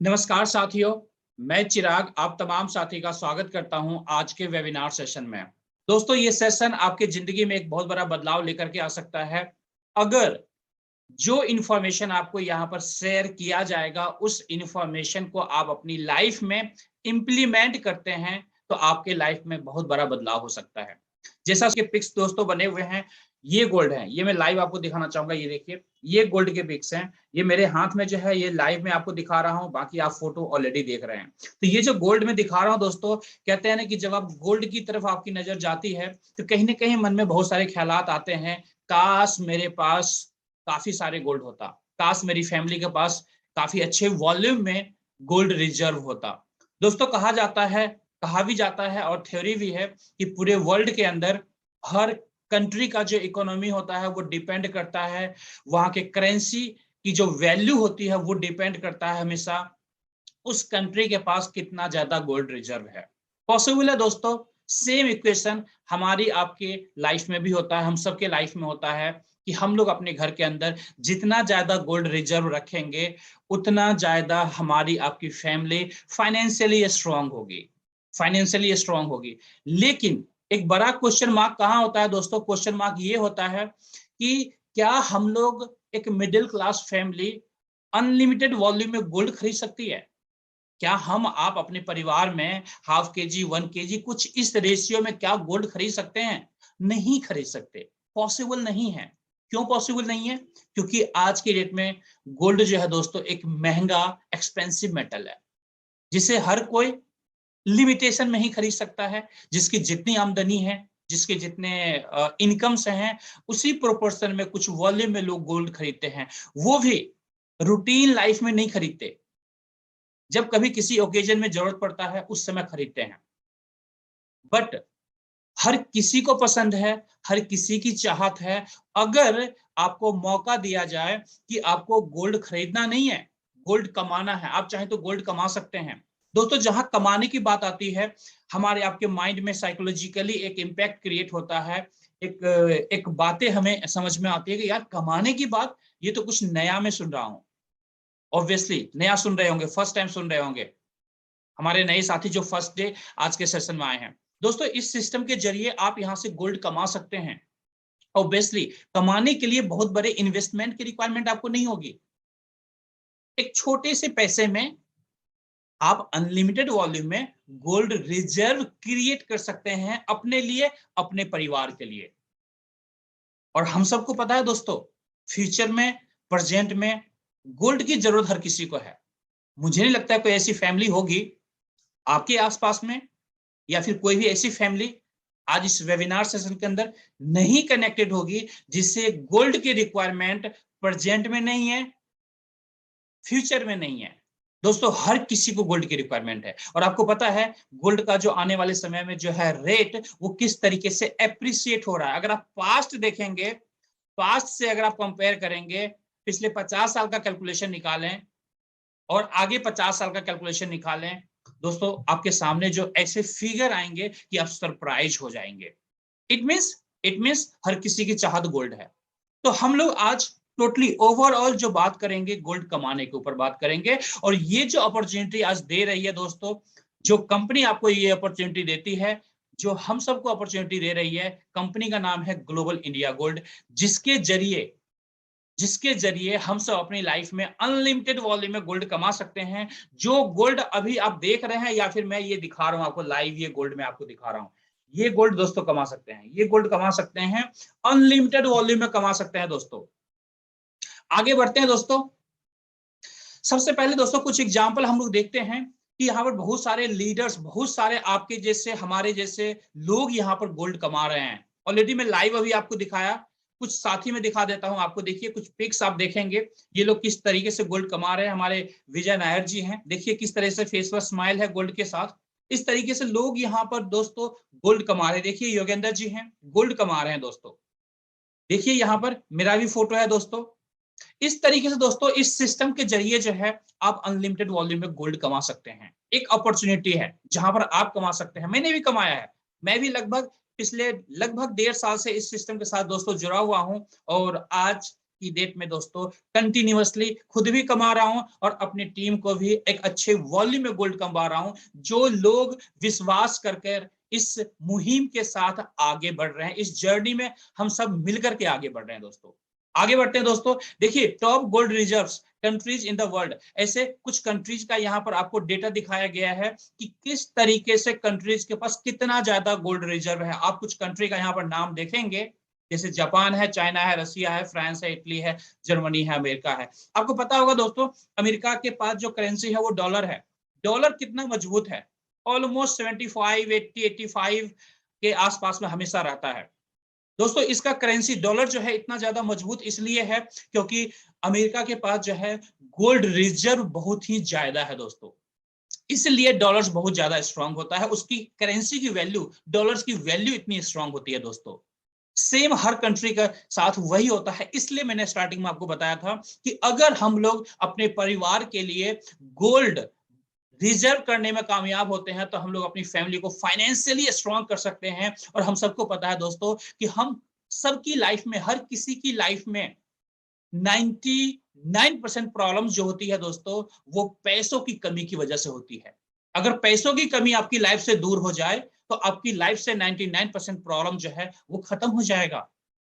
नमस्कार साथियों, मैं चिराग आप तमाम साथी का स्वागत करता हूं आज के वेबिनार सेशन में। दोस्तों, ये सेशन आपके जिंदगी में एक बहुत बड़ा बदलाव लेकर के आ सकता है। अगर जो इंफॉर्मेशन आपको यहाँ पर शेयर किया जाएगा उस इंफॉर्मेशन को आप अपनी लाइफ में इम्प्लीमेंट करते हैं तो आपके लाइफ में बहुत बड़ा बदलाव हो सकता है। जैसा उसके पिक्स दोस्तों बने हुए हैं, ये गोल्ड है, ये मैं लाइव आपको दिखाना चाहूंगा। ये देखिए, ये गोल्ड के पिक्स हैं। ये मेरे हाथ में जो है ये लाइव में आपको दिखा रहा हूँ, बाकी आप फोटो ऑलरेडी देख रहे हैं। तो ये जो गोल्ड में दिखा रहा हूँ दोस्तों, कहते हैं ना कि जब आप गोल्ड की तरफ आपकी नजर जाती है तो कहीं ना कहीं मन में बहुत सारे ख्यालात आते हैं। काश मेरे पास काफी सारे गोल्ड होता, काश मेरी फैमिली के पास काफी अच्छे वॉल्यूम में गोल्ड रिजर्व होता। दोस्तों, कहा भी जाता है और थ्योरी भी है कि पूरे वर्ल्ड के अंदर हर कंट्री का जो इकोनॉमी होता है वो डिपेंड करता है, वहां के करेंसी की जो वैल्यू होती है वो डिपेंड करता है हमेशा उस कंट्री के पास कितना ज्यादा गोल्ड रिजर्व है। पॉसिबल है दोस्तों, सेम इक्वेशन हमारी आपके लाइफ में भी होता है, हम सबके लाइफ में होता है कि हम लोग अपने घर के अंदर जितना ज्यादा गोल्ड रिजर्व रखेंगे उतना ज्यादा हमारी आपकी फैमिली फाइनेंशियली स्ट्रांग होगी। लेकिन एक बड़ा क्वेश्चन मार्क कहाँ होता है दोस्तों? क्वेश्चन मार्क ये होता है कि क्या हम लोग, एक middle class family, unlimited volume में गोल्ड खरीद सकती है? क्या हम आप अपने परिवार में हाफ के जी 1 kg कुछ इस रेशियो में क्या गोल्ड खरीद सकते हैं? नहीं खरीद सकते, पॉसिबल नहीं है। क्यों पॉसिबल नहीं है? क्योंकि आज के डेट में गोल्ड जो है दोस्तों एक महंगा एक्सपेंसिव मेटल है, जिसे हर कोई लिमिटेशन में ही खरीद सकता है। जिसकी जितनी आमदनी है, जिसके जितने इनकम्स हैं, उसी प्रोपोर्शन में कुछ वॉल्यूम में लोग गोल्ड खरीदते हैं। वो भी रूटीन लाइफ में नहीं खरीदते, जब कभी किसी ओकेजन में जरूरत पड़ता है उस समय खरीदते हैं। बट हर किसी को पसंद है, हर किसी की चाहत है, अगर आपको मौका दिया जाए कि आपको गोल्ड खरीदना नहीं है, गोल्ड कमाना है, आप चाहे तो गोल्ड कमा सकते हैं। दोस्तों, जहां कमाने की बात आती है, हमारे आपके माइंड में साइकोलॉजिकली एक इम्पैक्ट क्रिएट होता है। एक बातें हमें समझ में आती है कि यार कमाने की बात, ये तो कुछ नया मैं सुन रहा हूं। ऑब्वियसली नया सुन रहे होंगे, फर्स्ट टाइम सुन रहे होंगे हमारे नए साथी जो फर्स्ट डे आज के सेशन में आए हैं। दोस्तों, इस सिस्टम के जरिए आप यहां से गोल्ड कमा सकते हैं। ऑब्वियसली कमाने के लिए बहुत बड़े इन्वेस्टमेंट की रिक्वायरमेंट आपको नहीं होगी। एक छोटे से पैसे में आप अनलिमिटेड वॉल्यूम में गोल्ड रिजर्व क्रिएट कर सकते हैं अपने लिए, अपने परिवार के लिए। और हम सबको पता है दोस्तों, फ्यूचर में, प्रेजेंट में गोल्ड की जरूरत हर किसी को है। मुझे नहीं लगता है कोई ऐसी फैमिली होगी आपके आसपास में, या फिर कोई भी ऐसी फैमिली आज इस वेबिनार सेशन के अंदर नहीं कनेक्टेड होगी जिससे गोल्ड की रिक्वायरमेंट प्रेजेंट में नहीं है, फ्यूचर में नहीं है। दोस्तों, हर किसी को गोल्ड की रिक्वायरमेंट है। और आपको पता है गोल्ड का जो आने वाले समय में जो है रेट, वो किस तरीके से एप्रिसिएट हो रहा है। अगर आप पास्ट देखेंगे, पास्ट से अगर आप कंपेयर करेंगे, पिछले 50 साल का कैलकुलेशन निकालें और आगे 50 साल का कैलकुलेशन निकालें, दोस्तों आपके सामने जो ऐसे फिगर आएंगे कि आप सरप्राइज हो जाएंगे। इट मींस हर किसी की चाहत गोल्ड है। तो हम लोग आज टोटली ओवरऑल जो बात करेंगे, गोल्ड कमाने के ऊपर बात करेंगे। और ये जो अपॉर्चुनिटी आज दे रही है दोस्तों, जो कंपनी आपको ये अपॉर्चुनिटी देती है, जो हम सबको अपॉर्चुनिटी दे रही है, कंपनी का नाम है ग्लोबल इंडिया गोल्ड। जिसके जरिए हम सब अपनी लाइफ में अनलिमिटेड वॉल्यूम में गोल्ड कमा सकते हैं। जो गोल्ड अभी आप देख रहे हैं, या फिर मैं ये दिखा रहा हूं आपको लाइव, ये गोल्ड मैं आपको दिखा रहा हूं, ये गोल्ड दोस्तों कमा सकते हैं, ये गोल्ड कमा सकते हैं, अनलिमिटेड वॉल्यूम में कमा सकते हैं दोस्तों। आगे बढ़ते हैं दोस्तों। सबसे पहले दोस्तों कुछ एग्जाम्पल हम लोग देखते हैं कि यहाँ पर बहुत सारे लीडर्स, बहुत सारे आपके जैसे, हमारे जैसे लोग यहाँ पर गोल्ड कमा रहे हैं। ऑलरेडी मैं लाइव अभी आपको दिखाया, कुछ साथी में दिखा देता हूं आपको। देखिए कुछ पिक्स आप देखेंगे, ये लोग किस तरीके से गोल्ड कमा रहे हैं। हमारे विजय नायर जी हैं, देखिए किस तरह से फेस पर स्माइल है गोल्ड के साथ। इस तरीके से लोग यहाँ पर दोस्तों गोल्ड कमा रहे हैं। देखिए योगेंद्र जी हैं, गोल्ड कमा रहे हैं दोस्तों। देखिए यहाँ पर मेरा भी फोटो है दोस्तों। इस तरीके से दोस्तों इस सिस्टम के जरिए जो है आप अनलिमिटेड वॉल्यूम में गोल्ड कमा सकते हैं। एक अपॉर्चुनिटी है जहां पर आप कमा सकते हैं। मैंने भी कमाया है, मैं भी लगभग पिछले लगभग 1.5 साल से इस सिस्टम के साथ दोस्तों जुड़ा हुआ हूं। और आज की डेट में दोस्तों कंटिन्यूअसली खुद भी कमा रहा हूं और अपनी टीम को भी एक अच्छे वॉल्यूम में गोल्ड कमा रहा हूं, जो लोग विश्वास करके इस मुहिम के साथ आगे बढ़ रहे हैं। इस जर्नी में हम सब मिलकर के आगे बढ़ रहे हैं दोस्तों। आगे बढ़ते हैं दोस्तों। देखिए top gold reserves countries in the world, ऐसे कुछ कंट्रीज का यहाँ पर आपको डेटा दिखाया गया है कि किस तरीके से कंट्रीज के पास कितना ज्यादा गोल्ड रिजर्व है। आप कुछ कंट्री का यहाँ पर नाम देखेंगे, जैसे जापान है, चाइना है, रसिया है, फ्रांस है, इटली है, जर्मनी है, अमेरिका है। आपको पता होगा दोस्तों अमेरिका के पास जो करेंसी है वो डॉलर है। डॉलर कितना मजबूत है, ऑलमोस्ट 75, 80, 85 के आसपास में हमेशा रहता है दोस्तों। इसका करेंसी डॉलर जो है इतना ज्यादा मजबूत इसलिए है क्योंकि अमेरिका के पास जो है गोल्ड रिजर्व बहुत ही ज्यादा है दोस्तों, इसलिए डॉलर्स बहुत ज्यादा स्ट्रांग होता है। उसकी करेंसी की वैल्यू, डॉलर्स की वैल्यू इतनी स्ट्रांग होती है दोस्तों। सेम हर कंट्री का साथ वही होता है। इसलिए मैंने स्टार्टिंग में आपको बताया था कि अगर हम लोग अपने परिवार के लिए गोल्ड रिजर्व करने में कामयाब होते हैं तो हम लोग अपनी फैमिली को फाइनेंशियली स्ट्रांग कर सकते हैं। और हम सबको पता है दोस्तों कि हम सबकी लाइफ में, हर किसी की लाइफ में 99% प्रॉब्लम जो होती है दोस्तों वो पैसों की कमी की वजह से होती है। अगर पैसों की कमी आपकी लाइफ से दूर हो जाए तो आपकी लाइफ से 99% प्रॉब्लम जो है वो खत्म हो जाएगा।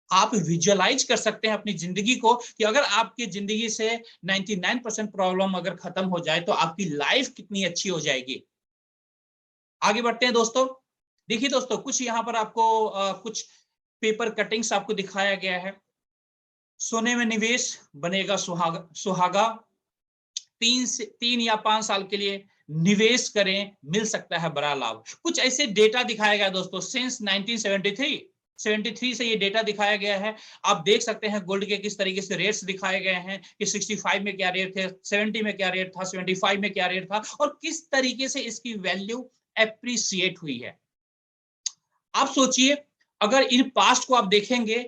आप विजुअलाइज कर सकते हैं अपनी जिंदगी को कि अगर आपकी जिंदगी से 99% प्रॉब्लम अगर खत्म हो जाए तो आपकी लाइफ कितनी अच्छी हो जाएगी। आगे बढ़ते हैं दोस्तों। देखिए दोस्तों कुछ यहाँ पर आपको कुछ पेपर कटिंग्स आपको दिखाया गया है। सोने में निवेश बनेगा सुहागा सुहागा, 3 या 5 साल के लिए निवेश करें, मिल सकता है बड़ा लाभ। कुछ ऐसे डेटा दिखाया गया दोस्तों सिंस 1973 से ये डेटा दिखाया गया है। आप देख सकते हैं गोल्ड के किस तरीके से रेट्स दिखाए गए हैं कि 65 में क्या रेट थे, 70 में क्या रेट था, 75 में क्या रेट था और किस तरीके से इसकी वैल्यू एप्रिसिएट हुई है। आप सोचिए अगर इन पास्ट को आप देखेंगे,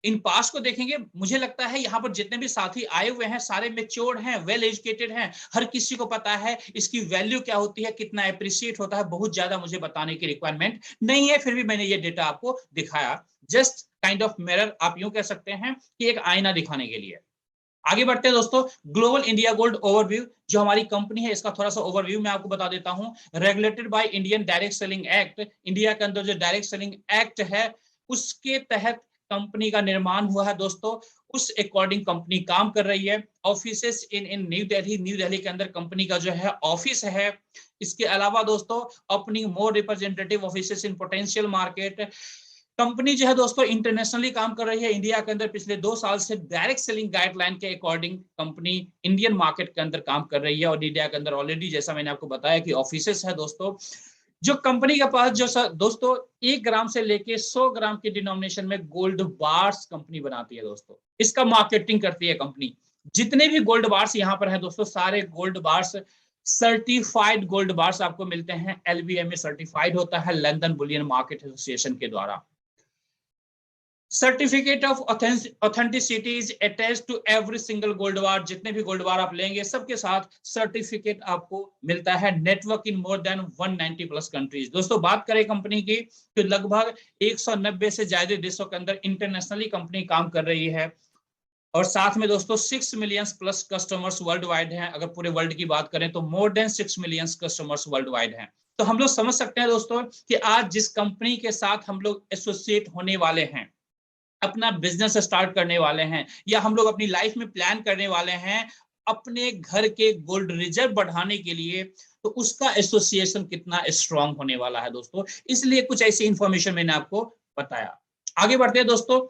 इन पास्ट को देखेंगे, मुझे लगता है यहाँ पर जितने भी साथी आए हुए हैं सारे मेच्योर्ड हैं, वेल एजुकेटेड हैं, हर किसी को पता है इसकी वैल्यू क्या होती है, कितना एप्रिशिएट होता है। बहुत ज्यादा मुझे बताने की रिक्वायरमेंट नहीं है, फिर भी मैंने ये डेटा आपको दिखाया, जस्ट काइंड ऑफ मिरर आप यूं कह सकते हैं कि एक आईना दिखाने के लिए। आगे बढ़ते हैं दोस्तों। ग्लोबल इंडिया गोल्ड ओवरव्यू जो हमारी कंपनी है इसका थोड़ा सा ओवरव्यू मैं आपको बता देता हूं। Regulated by Indian direct selling act, India के अंदर जो डायरेक्ट सेलिंग एक्ट है उसके तहत कंपनी का निर्माण हुआ है दोस्तों। उस अकॉर्डिंग कंपनी काम कर रही है। ऑफिसेस इन न्यू दिल्ली, न्यू दिल्ली के अंदर कंपनी का जो है ऑफिस है। इसके अलावा दोस्तों opening more representative offices in potential market. Company जो है दोस्तों इंटरनेशनली काम कर रही है। इंडिया के अंदर पिछले 2 साल से डायरेक्ट सेलिंग गाइडलाइन के अकॉर्डिंग कंपनी इंडियन मार्केट के अंदर काम कर रही है और इंडिया के अंदर ऑलरेडी जैसा मैंने आपको बताया कि ऑफिसेस है दोस्तों। जो कंपनी के पास जो दोस्तों 1 ग्राम से लेके 100 ग्राम के डिनोमिनेशन में गोल्ड बार्स कंपनी बनाती है दोस्तों। इसका मार्केटिंग करती है कंपनी। जितने भी गोल्ड बार्स यहाँ पर है दोस्तों सारे gold bars certified gold bars आपको मिलते हैं। LBMA सर्टिफाइड होता है लंदन बुलियन मार्केट एसोसिएशन के द्वारा। Certificate of authenticity is attached to every single gold bar. जितने भी गोल्ड बार आप लेंगे सबके साथ सर्टिफिकेट आपको मिलता है। नेटवर्क इन मोर देन 190 प्लस कंट्रीज। दोस्तों बात करें कंपनी की तो लगभग 190 से ज्यादा देशों के अंदर इंटरनेशनली कंपनी काम कर रही है और साथ में दोस्तों 6 million plus customers world wide हैं। अगर पूरे वर्ल्ड की बात करें तो more than 6 million customers world wide हैं। तो हम लोग समझ सकते हैं दोस्तों कि आज जिस कंपनी के साथ हम लोग एसोसिएट होने वाले हैं, अपना बिजनेस स्टार्ट करने वाले हैं या हम लोग अपनी लाइफ में प्लान करने वाले हैं अपने घर के गोल्ड रिजर्व बढ़ाने के लिए, तो उसका एसोसिएशन कितना स्ट्रांग होने वाला है दोस्तों। इसलिए कुछ ऐसी इंफॉर्मेशन मैंने आपको बताया। आगे बढ़ते हैं दोस्तों।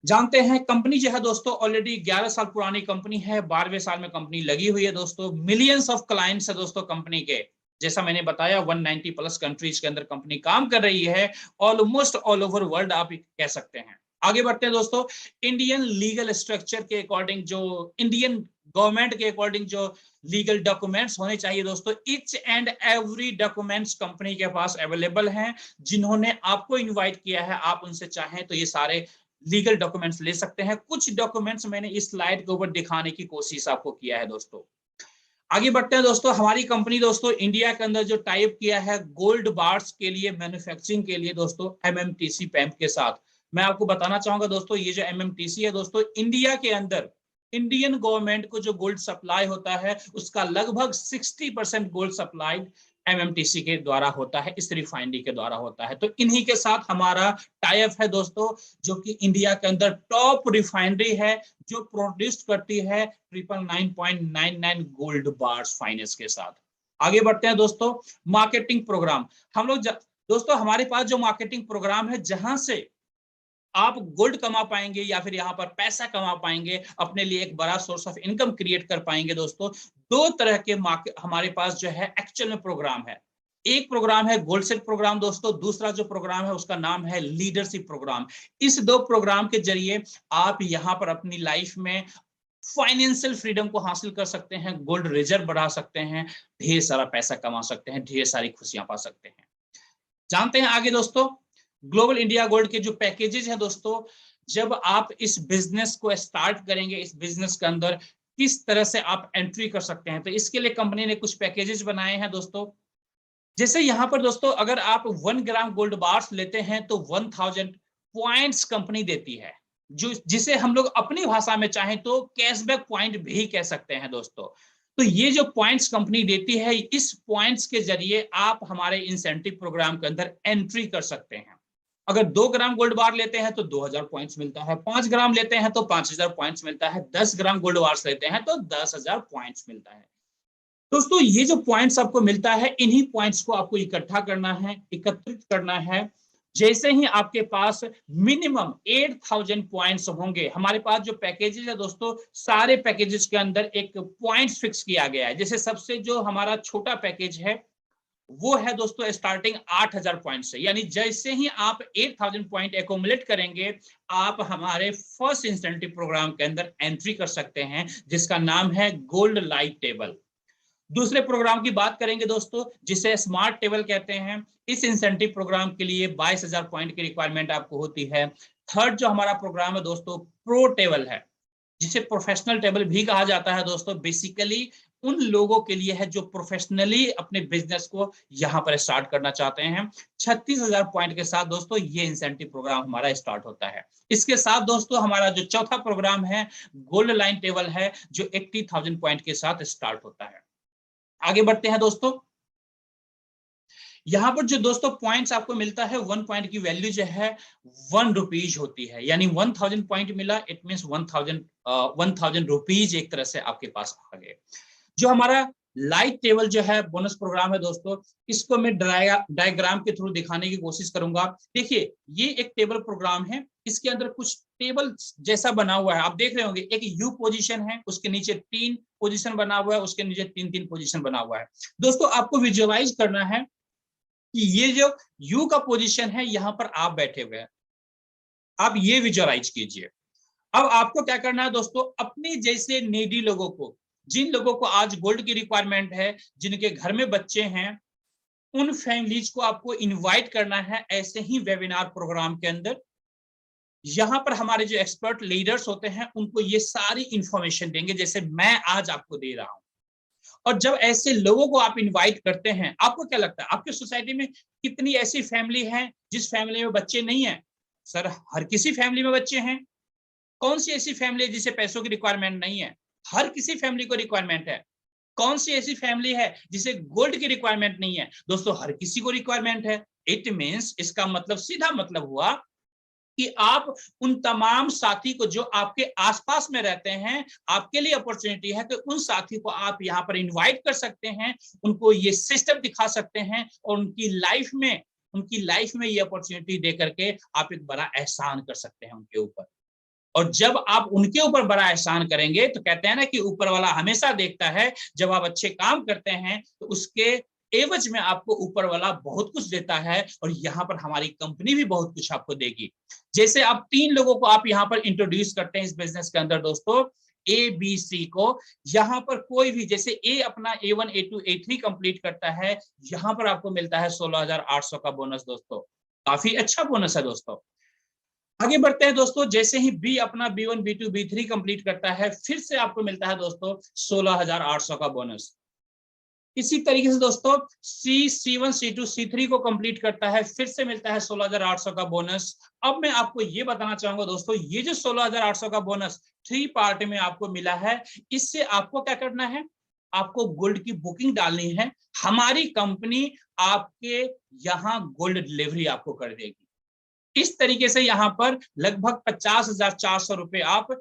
जानते हैं कंपनी जो है दोस्तों ऑलरेडी 11 साल पुरानी कंपनी है, 12वें साल में कंपनी लगी हुई है दोस्तों। मिलियंस ऑफ क्लाइंट्स है दोस्तों कंपनी के। जैसा मैंने बताया 190 प्लस कंट्रीज के अंदर कंपनी काम कर रही है, ऑलमोस्ट ऑल ओवर वर्ल्ड आप कह सकते हैं। आगे बढ़ते हैं दोस्तों। इंडियन लीगल स्ट्रक्चर के अकॉर्डिंग, जो इंडियन गवर्नमेंट के अकॉर्डिंग जो लीगल डॉक्यूमेंट्स होने चाहिए दोस्तों, each and every documents company के पास अवेलेबल हैं। जिन्होंने आपको इनवाइट किया है आप उनसे चाहें तो ये सारे लीगल डॉक्यूमेंट्स ले सकते हैं। कुछ डॉक्यूमेंट्स मैंने इस स्लाइड के ऊपर दिखाने की कोशिश आपको किया है दोस्तों। आगे बढ़ते हैं दोस्तों। हमारी कंपनी दोस्तों इंडिया के अंदर जो टाइप किया है गोल्ड बार्स के लिए मैन्युफैक्चरिंग के लिए दोस्तों MMTC पैम्प के साथ। मैं आपको बताना चाहूंगा दोस्तों, ये जो एमएमटीसी है दोस्तों, इंडिया के अंदर इंडियन गवर्नमेंट को जो गोल्ड सप्लाई होता है उसका लगभग 60% गोल्ड सप्लाई एमएमटीसी के द्वारा होता है, इस रिफाइनरी के द्वारा होता है। तो इन्हीं के साथ हमारा टाई अप है दोस्तों, जो कि इंडिया के अंदर टॉप रिफाइनरी है, जो प्रोड्यूस करती है 999.99 गोल्ड बार्स फाइनेंस के साथ। आगे बढ़ते हैं दोस्तों, मार्केटिंग प्रोग्राम। हम लोग दोस्तों हमारे पास जो मार्केटिंग प्रोग्राम है, जहां से आप गोल्ड कमा पाएंगे या फिर यहाँ पर पैसा कमा पाएंगे, अपने लिए एक बड़ा सोर्स ऑफ इनकम क्रिएट कर पाएंगे दोस्तों। दो तरह के हमारे पास जो है एक्चुअल में प्रोग्राम है। एक प्रोग्राम है गोल्ड सेट प्रोग्राम दोस्तों, दूसरा जो प्रोग्राम है उसका नाम है लीडरशिप प्रोग्राम। इस दो प्रोग्राम के जरिए आप यहाँ पर अपनी लाइफ में फाइनेंशियल फ्रीडम को हासिल कर सकते हैं, गोल्ड रिजर्व बढ़ा सकते हैं, ढेर सारा पैसा कमा सकते हैं, ढेर सारी खुशियां पा सकते हैं। जानते हैं आगे दोस्तों, ग्लोबल इंडिया गोल्ड के जो पैकेजेस हैं दोस्तों, जब आप इस बिजनेस को स्टार्ट करेंगे, इस बिजनेस के अंदर किस तरह से आप एंट्री कर सकते हैं, तो इसके लिए कंपनी ने कुछ पैकेजेस बनाए हैं दोस्तों। जैसे यहाँ पर दोस्तों, अगर आप 1 ग्राम गोल्ड बार्स लेते हैं तो 1000 पॉइंट्स कंपनी देती है, जो जिसे हम लोग अपनी भाषा में चाहें तो कैशबैक पॉइंट भी कह सकते हैं दोस्तों। तो ये जो पॉइंट्स कंपनी देती है, इस पॉइंट्स के जरिए आप हमारे इंसेंटिव प्रोग्राम के अंदर एंट्री कर सकते हैं। अगर 2 ग्राम गोल्ड बार लेते हैं तो 2000 पॉइंट्स मिलता है, 5 ग्राम लेते हैं तो 5000 पॉइंट्स मिलता है, 10 ग्राम गोल्ड बार्स लेते हैं तो 10,000 पॉइंट्स मिलता है। दोस्तों ये जो पॉइंट्स आपको मिलता है, इन्हीं पॉइंट्स को आपको इकट्ठा करना है, एकत्रित करना है। जैसे ही आपके पास मिनिमम 8000 पॉइंट्स होंगे, हमारे पास जो पैकेजेस है दोस्तों, सारे पैकेजेस के अंदर एक पॉइंट्स फिक्स किया गया है। जैसे सबसे जो हमारा छोटा पैकेज है वो है दोस्तों स्टार्टिंग 8000 पॉइंट से, यानी जैसे ही आप 8000 पॉइंट एकोमुलेट करेंगे, आप हमारे फर्स्ट इंसेंटिव प्रोग्राम के अंदर एंट्री कर सकते हैं, जिसका नाम है गोल्ड लाइफ टेबल। दूसरे प्रोग्राम की बात करेंगे दोस्तों, जिसे स्मार्ट टेबल कहते हैं। इस इंसेंटिव प्रोग्राम के लिए 22000 पॉइंट की रिक्वायरमेंट आपको होती है। थर्ड जो हमारा प्रोग्राम है दोस्तों, प्रो टेबल है, जिसे प्रोफेशनल टेबल भी कहा जाता है दोस्तों। बेसिकली उन लोगों के लिए है जो प्रोफेशनली अपने बिजनेस को यहाँ पर स्टार्ट करना चाहते हैं। 36,000 पॉइंट के साथ दोस्तों ये इंसेंटिव प्रोग्राम हमारा स्टार्ट होता है। इसके साथ दोस्तों हमारा जो चौथा प्रोग्राम है गोल्ड लाइन टेबल है, जो 80,000 पॉइंट के साथ स्टार्ट होता है। आगे बढ़ते हैं दोस्तों, यहाँ पर जो दोस्तों पॉइंट्स आपको मिलता है, 1 पॉइंट की वैल्यू जो है 1 रुपीज होती है, यानी 1000 पॉइंट मिला, इट मींस 1000 रुपीज एक तरह से आपके पास आ गए। जो हमारा लाइट टेबल जो है बोनस प्रोग्राम है दोस्तों, इसको मैं डायग्राम के थ्रू दिखाने की कोशिश करूंगा। देखिए ये एक टेबल प्रोग्राम है, इसके अंदर कुछ टेबल जैसा बना हुआ है, आप देख रहे होंगे। एक यू पोजीशन है, उसके नीचे 3 पोजीशन बना हुआ है, उसके नीचे 3-3 पोजीशन बना हुआ है। दोस्तों आपको विजुअलाइज करना है कि ये जो यू का पोजीशन है, यहां पर आप बैठे हुए हैं, आप ये विजुअलाइज कीजिए। अब आपको क्या करना है दोस्तों, अपने जैसे नीडी लोगों को, जिन लोगों को आज गोल्ड की रिक्वायरमेंट है, जिनके घर में बच्चे हैं, उन फैमिलीज को आपको इनवाइट करना है ऐसे ही वेबिनार प्रोग्राम के अंदर। यहां पर हमारे जो एक्सपर्ट लीडर्स होते हैं, उनको ये सारी इंफॉर्मेशन देंगे, जैसे मैं आज आपको दे रहा हूं। और जब ऐसे लोगों को आप इनवाइट करते हैं, आपको क्या लगता है आपकी सोसाइटी में कितनी ऐसी फैमिली है जिस फैमिली में बच्चे नहीं है? सर हर किसी फैमिली में बच्चे हैं। कौन सी ऐसी फैमिली है जिसे पैसों की रिक्वायरमेंट नहीं है? हर किसी फैमिली को रिक्वायरमेंट है। कौन सी ऐसी फैमिली है जिसे गोल्ड की रिक्वायरमेंट नहीं है? दोस्तों हर किसी को रिक्वायरमेंट है। इट मींस, इसका मतलब सीधा मतलब हुआ कि आप उन तमाम साथी को जो आपके आसपास में रहते हैं, आपके लिए अपॉर्चुनिटी है कि उन साथी को आप यहाँ पर इनवाइट कर सकते हैं, उनको ये सिस्टम दिखा सकते हैं, और उनकी लाइफ में ये अपॉर्चुनिटी दे करके आप एक बड़ा एहसान कर सकते हैं उनके ऊपर। और जब आप उनके ऊपर बड़ा एहसान करेंगे, तो कहते हैं ना कि ऊपर वाला हमेशा देखता है, जब आप अच्छे काम करते हैं तो उसके एवज में आपको ऊपर वाला बहुत कुछ देता है, और यहाँ पर हमारी कंपनी भी बहुत कुछ आपको देगी। जैसे आप 3 लोगों को आप यहाँ पर इंट्रोड्यूस करते हैं इस बिजनेस के अंदर दोस्तों, ABC को। यहाँ पर कोई भी, जैसे A अपना A1 A2 A3 कंप्लीट करता है, यहाँ पर आपको मिलता है 16,800 का बोनस दोस्तों। काफी अच्छा बोनस है दोस्तों। आगे बढ़ते हैं दोस्तों, जैसे ही B अपना B1 B2 B3 कंप्लीट करता है, फिर से आपको मिलता है दोस्तों 16,800 का बोनस। इसी तरीके से दोस्तों C1, C2, C3 को कंप्लीट करता है, फिर से मिलता है 16,800 का बोनस। अब मैं आपको ये बताना चाहूंगा दोस्तों, ये जो 16,800 का बोनस 3 पार्ट में आपको मिला है, इससे आपको क्या करना है, आपको गोल्ड की बुकिंग डालनी है। हमारी कंपनी आपके यहाँ गोल्ड डिलीवरी आपको कर देगी। इस तरीके से यहाँ पर लगभग 50,400 रुपए आप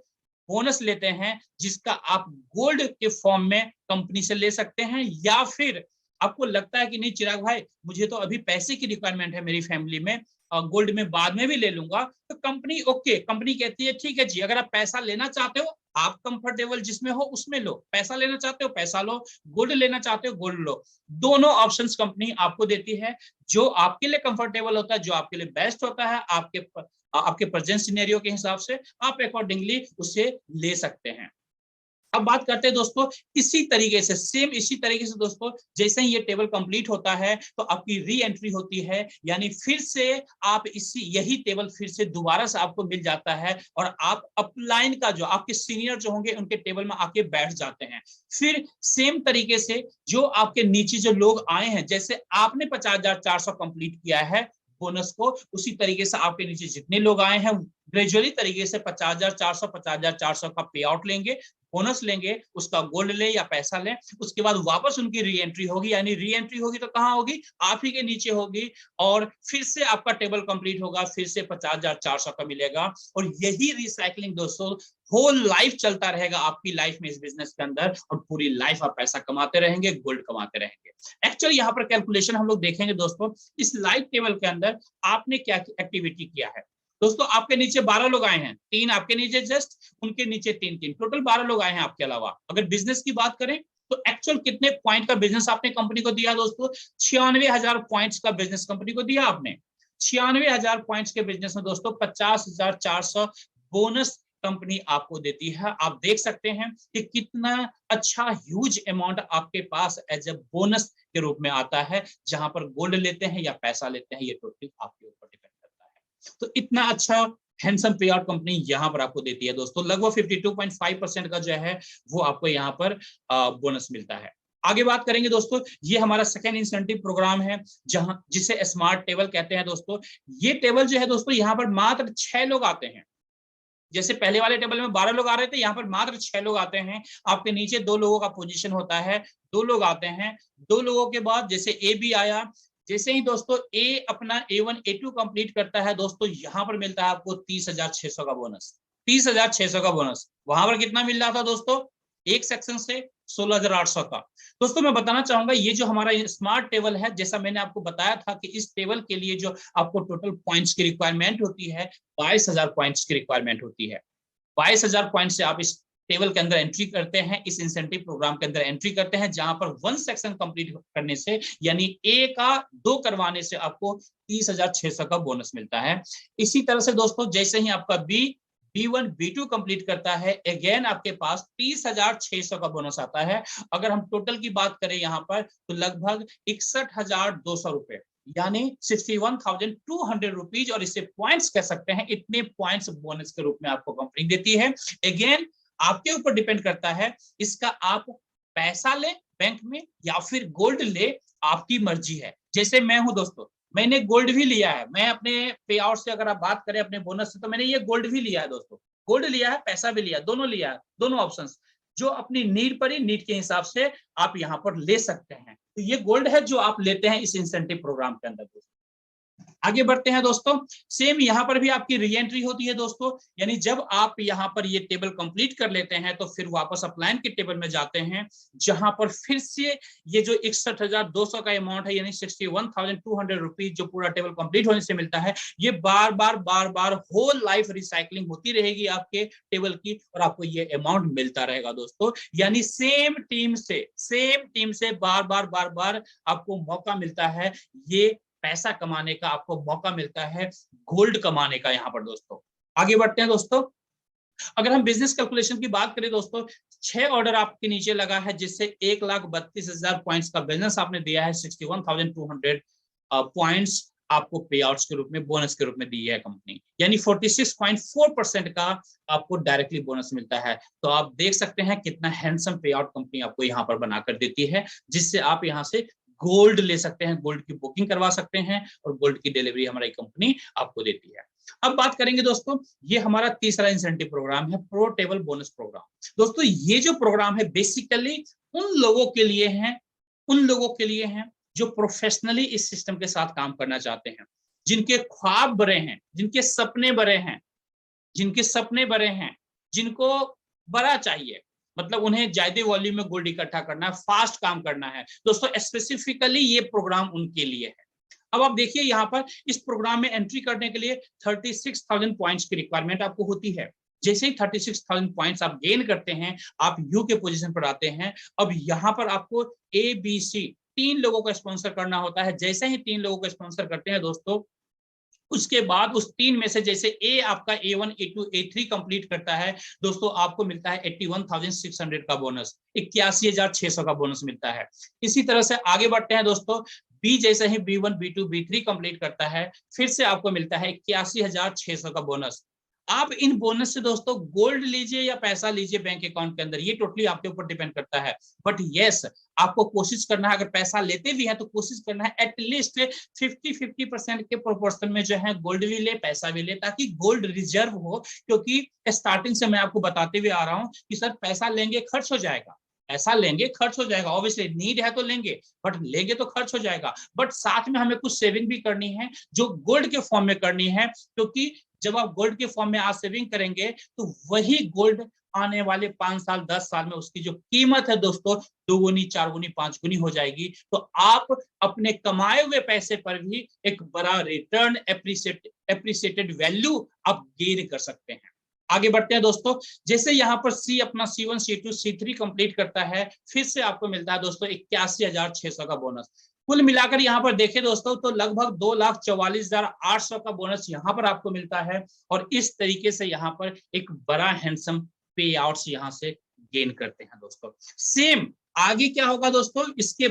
बोनस लेते हैं, जिसका आप गोल्ड के फॉर्म में कंपनी से ले सकते हैं। या फिर आपको लगता है कि नहीं चिराग भाई, मुझे तो अभी पैसे की रिक्वायरमेंट है मेरी फैमिली में, गोल्ड में बाद में भी ले लूंगा, तो कंपनी कंपनी कहती है ठीक है जी, अगर आप पैसा लेना चाहते हो, आप कंफर्टेबल जिसमें हो उसमें लो, पैसा लेना चाहते हो पैसा लो, गोल्ड लेना चाहते हो गोल्ड लो, दोनों ऑप्शंस कंपनी आपको देती है। जो आपके लिए कंफर्टेबल होता है, जो आपके लिए बेस्ट होता है, आपके प्रेजेंट सिनेरियो के हिसाब से आप अकॉर्डिंगली उसे ले सकते हैं। अब बात करते हैं दोस्तों इसी तरीके से, सेम इसी तरीके से दोस्तों, जैसे ही ये टेबल कंप्लीट होता है तो आपकी री एंट्री होती है, यानी फिर से आप यही टेबल फिर से दोबारा से आपको मिल जाता है, और आप अपलाइन का जो आपके सीनियर जो होंगे उनके टेबल में आके बैठ जाते हैं। फिर सेम तरीके से जो आपके नीचे जो लोग आए हैं, जैसे आपने 50,400 कंप्लीट किया है बोनस को, उसी तरीके से आपके नीचे जितने लोग आए हैं ग्रेजुअली तरीके से 50,400 का पे आउट लेंगे, बोनस लेंगे, उसका गोल्ड ले या पैसा ले, उसके बाद वापस उनकी री एंट्री होगी। यानी री एंट्री होगी तो कहां होगी, आप ही के नीचे होगी, और फिर से आपका टेबल कंप्लीट होगा, फिर से 50,400 का मिलेगा। और यही रिसाइकलिंग दोस्तों होल लाइफ चलता रहेगा आपकी लाइफ में, इस बिजनेस के अंदर, और पूरी लाइफ आप पैसा कमाते रहेंगे, गोल्ड कमाते रहेंगे। एक्चुअली यहाँ पर कैलकुलेशन हम लोग देखेंगे दोस्तों, इस लाइफ टेबल के अंदर आपने क्या एक्टिविटी किया है। दोस्तों आपके नीचे 12 लोग आए हैं, 3 आपके नीचे जस्ट, उनके नीचे 3, टोटल 12 लोग आए हैं आपके अलावा। अगर बिजनेस की बात करें तो एक्चुअल कितने पॉइंट का बिजनेस आपने कंपनी को दिया दोस्तों, 96,000 पॉइंट्स का बिजनेस कंपनी को दिया आपने। 96,000 पॉइंट्स के बिजनेस में दोस्तों 50,400 बोनस कंपनी आपको देती है। आप देख सकते हैं कि कितना अच्छा ह्यूज अमाउंट आपके पास एज ए बोनस के रूप में आता है, जहां पर गोल्ड लेते हैं या पैसा लेते हैं, ये टोटली आपके ऊपर डिपेंड करता है। तो इतना अच्छा हैंडसम पे आउट कंपनी यहां पर आपको देती है दोस्तों। लगभग 52.5% का जो है वो आपको यहाँ पर बोनस मिलता है। आगे बात करेंगे दोस्तों, ये हमारा सेकेंड इंसेंटिव प्रोग्राम है, जहां जिसे स्मार्ट टेबल कहते हैं दोस्तों। ये टेबल जो है दोस्तों, यहाँ पर मात्र 6 लोग आते हैं। जैसे पहले वाले टेबल में 12 लोग आ रहे थे, यहाँ पर मात्र 6 लोग आते हैं। आपके नीचे 2 लोगों का पोजीशन होता है, 2 लोग आते हैं। 2 लोगों के बाद जैसे ए भी आया, जैसे ही दोस्तों ए अपना A1 A2 कंप्लीट करता है दोस्तों, यहाँ पर मिलता है आपको 30,600 का बोनस। 30,600 का बोनस। वहां पर कितना मिल रहा था दोस्तों, एक सेक्शन से 16,800 का। दोस्तों मैं बताना चाहूंगा, ये जो हमारा स्मार्ट टेबल है, जैसा मैंने आपको बताया था कि इस टेबल के लिए जो आपको टोटल पॉइंट्स की रिक्वायरमेंट होती है, 22,000 पॉइंट्स की रिक्वायरमेंट होती है। 22,000 पॉइंट से आप इस टेबल के अंदर एंट्री करते हैं, इस इंसेंटिव प्रोग्राम के अंदर एंट्री करते हैं, जहां पर 1 सेक्शन कंप्लीट करने से, यानी ए का 2 करवाने से आपको 30,600 का बोनस मिलता है। इसी तरह से दोस्तों जैसे ही आपका B1 B2 कंप्लीट करता है, अगेन आपके पास 30,600 का बोनस आता है। अगर हम टोटल की बात करें यहाँ पर, तो लगभग 61,200 रुपए, यानी 61,200 रुपीज, और इसे पॉइंट्स कह सकते हैं। इतने पॉइंट्स बोनस के रूप में आपको कंपनी देती है। अगेन आपके ऊपर डिपेंड करता है, इसका आप पैसा ले बैंक में या फिर गोल्ड ले, आपकी मर्जी है। जैसे मैं हूं दोस्तों, मैंने गोल्ड भी लिया है। मैं अपने पे आउट से अगर आप बात करें, अपने बोनस से, तो मैंने ये गोल्ड भी लिया है दोस्तों। गोल्ड लिया है, पैसा भी लिया, दोनों लिया है, दोनों ऑप्शंस। जो अपनी नीड पड़ी, नीड के हिसाब से आप यहाँ पर ले सकते हैं। तो ये गोल्ड है जो आप लेते हैं इस इंसेंटिव प्रोग्राम के अंदर दोस्तों। आगे बढ़ते हैं दोस्तों, सेम यहाँ पर भी आपकी री एंट्री होती है दोस्तों। यानी जब आप यहाँ पर ये टेबल कंप्लीट कर लेते हैं, तो फिर वापस अपलाइन के टेबल में जाते हैं, जहां पर फिर से ये जो 61,200 का अमाउंट है, यानी 61,200 रुपीज, जो पूरा टेबल कंप्लीट होने से मिलता है, ये बार बार होल लाइफ रिसाइकलिंग होती रहेगी आपके टेबल की, और आपको ये अमाउंट मिलता रहेगा दोस्तों। यानी सेम टीम से बार बार आपको मौका मिलता है, ये पैसा कमाने का आपको मौका मिलता है, गोल्ड कमाने का यहाँ पर दोस्तों। आगे बढ़ते हैं दोस्तों, अगर हम बिजनेस कैलकुलेशन की बात करें दोस्तों, 6 ऑर्डर आपके नीचे लगा है, जिससे 1,32,000 पॉइंट्स का बिजनेस आपने दिया है, 61,200 पॉइंट्स आपको पे आउट्स के रूप में, बोनस के रूप में दी है कंपनी, यानी 46.4% का आपको डायरेक्टली बोनस मिलता है। तो आप देख सकते हैं कितना हैंडसम पे आउट कंपनी आपको यहाँ पर बनाकर देती है, जिससे आप यहाँ से गोल्ड ले सकते हैं, गोल्ड की बुकिंग करवा सकते हैं और गोल्ड की डिलीवरी हमारी कंपनी आपको देती है। अब बात करेंगे दोस्तों, ये हमारा तीसरा इंसेंटिव प्रोग्राम है, प्रो टेबल बोनस प्रोग्राम। दोस्तों ये जो प्रोग्राम है बेसिकली उन लोगों के लिए है, उन लोगों के लिए है जो प्रोफेशनली इस सिस्टम के साथ काम करना चाहते हैं, जिनके ख्वाब बड़े हैं, जिनके सपने बड़े हैं, जिनके सपने बड़े हैं, जिनको बड़ा चाहिए, मतलब उन्हें ज्यादा वॉल्यूम में गोल्ड इकट्ठा करना है, फास्ट काम करना है। दोस्तों स्पेसिफिकली ये प्रोग्राम उनके लिए है। अब आप देखिए यहाँ पर इस प्रोग्राम में एंट्री करने के लिए 36,000 पॉइंट्स की रिक्वायरमेंट आपको होती है। जैसे ही 36,000 पॉइंट्स आप गेन करते हैं, आप यू के पोजीशन पर आते हैं। अब यहाँ पर आपको ABC 3 लोगों को स्पॉन्सर करना होता है। जैसे ही 3 लोगों को स्पॉन्सर करते हैं दोस्तों, उसके बाद उस 3 में से जैसे ए आपका A1 A2 A3 कंप्लीट करता है दोस्तों, आपको मिलता है 81,600 का बोनस, 81,600 का बोनस मिलता है। इसी तरह से आगे बढ़ते हैं दोस्तों, बी जैसे ही B1 B2 B3 कंप्लीट करता है, फिर से आपको मिलता है 81,600 का बोनस। आप इन बोनस से दोस्तों गोल्ड लीजिए या पैसा लीजिए बैंक अकाउंट के अंदर, ये टोटली आपके ऊपर डिपेंड करता है। बट यस, आपको कोशिश करना है, अगर पैसा लेते भी है तो कोशिश करना है एटलीस्ट 50-50% के प्रोपोर्शन में जो है गोल्ड भी ले, पैसा भी ले, ताकि गोल्ड रिजर्व हो। क्योंकि स्टार्टिंग से मैं आपको बताते हुए आ रहा हूं कि सर पैसा लेंगे खर्च हो जाएगा, ऐसा लेंगे खर्च हो जाएगा, ऑब्वियसली नीड है तो लेंगे, बट लेंगे तो खर्च हो जाएगा। बट साथ में हमें कुछ सेविंग भी करनी है, जो गोल्ड के फॉर्म में करनी है। क्योंकि जब आप गोल्ड के फॉर्म में आज सेविंग करेंगे तो वही गोल्ड आने वाले 5 साल 10 साल में उसकी जो कीमत है दोस्तों 2 गुनी 4 गुनी 5 गुनी हो जाएगी। तो आप अपने कमाए हुए पैसे पर भी एक बड़ा रिटर्न, एप्रिसिएटेड वैल्यू आप गेन कर सकते हैं। आगे बढ़ते हैं दोस्तों, जैसे यहाँ पर सी अपना C1 C2 C3 कंप्लीट करता है, फिर से आपको मिलता है दोस्तों 81,600 का बोनस। कुल मिलाकर यहाँ पर देखें दोस्तों तो लगभग 2,44,800 का बोनस यहाँ पर आपको मिलता है। और इस तरीके से यहाँ पर एक बड़ा हैंडसम पे आउट्स यहाँ से गेन करते हैं दोस्तों। सेम आगे क्या होगा दोस्तों, इसके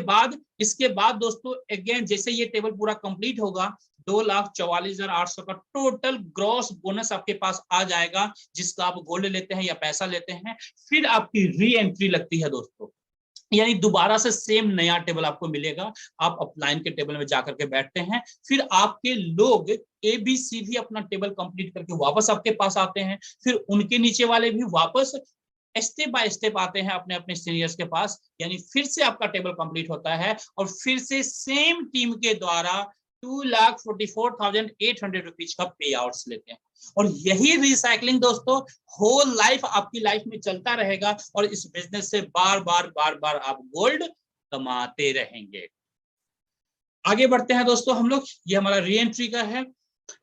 बाद दोस्तों अगेन जैसे ये टेबल पूरा कंप्लीट होगा, 2,44,800 का टोटल ग्रॉस बोनस आपके पास आ जाएगा, जिसका आप गोल्ड लेते हैं या पैसा लेते हैं। फिर आपकी री एंट्री लगती है दोस्तों, यानी दोबारा से सेम नया टेबल आपको मिलेगा। आप अपलाइन के टेबल में जाकर के बैठते हैं, फिर आपके लोग ABC भी अपना टेबल कंप्लीट करके वापस आपके पास आते हैं, फिर उनके नीचे वाले भी वापस स्टेप बाय स्टेप आते हैं अपने अपने सीनियर्स के पास, यानी फिर से आपका टेबल कंप्लीट होता है और फिर से सेम टीम के द्वारा 2,44,800 रुपीज का पे आउट्स लेते हैं। और यही रिसाइकलिंग दोस्तों होल लाइफ आपकी लाइफ में चलता रहेगा और इस बिजनेस से बार बार आप गोल्ड कमाते रहेंगे। आगे बढ़ते हैं दोस्तों हम लोग, ये हमारा री एंट्री का है।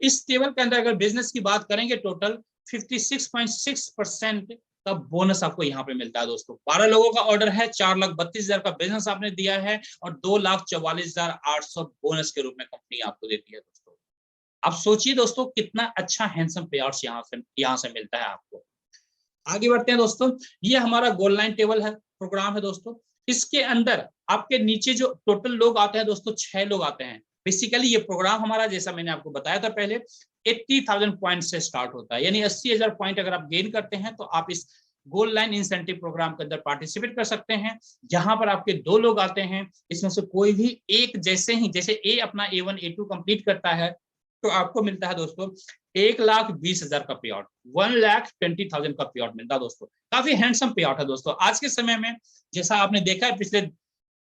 इस टेबल के अंदर अगर बिजनेस की बात करेंगे, टोटल 56.6% का बोनस आपको यहाँ पे मिलता है दोस्तों। 12 लोगों का ऑर्डर है, 4,32,000 का बिजनेस आपने दिया है और 2,44,800 बोनस के रूप में कंपनी आपको देती है दोस्तों। आप सोचिए दोस्तों कितना अच्छा हैंडसम पे आउट्स यहाँ से मिलता है आपको। आगे बढ़ते हैं दोस्तों, ये हमारा गोल्ड लाइन टेबल है, प्रोग्राम है दोस्तों। इसके अंदर आपके नीचे जो टोटल लोग आते हैं दोस्तों, 6 लोग आते हैं। बेसिकली ये प्रोग्राम हमारा, जैसा मैंने आपको बताया था पहले, 80,000 पॉइंट से स्टार्ट होता है, यानी 80,000 पॉइंट अगर आप गेन करते हैं तो आप इस गोल्ड लाइन इंसेंटिव प्रोग्राम के अंदर पार्टिसिपेट कर सकते हैं। जहां पर आपके 2 लोग आते हैं, इसमें से कोई भी एक, जैसे ए अपना A1 A2 कंप्लीट करता है तो आपको मिलता है दोस्तों 1,20,000 का पे आउट, 1,20,000 का पे आउट मिलता है दोस्तों। काफी हैंडसम पे आउट है दोस्तों। आज के समय में जैसा आपने देखा है पिछले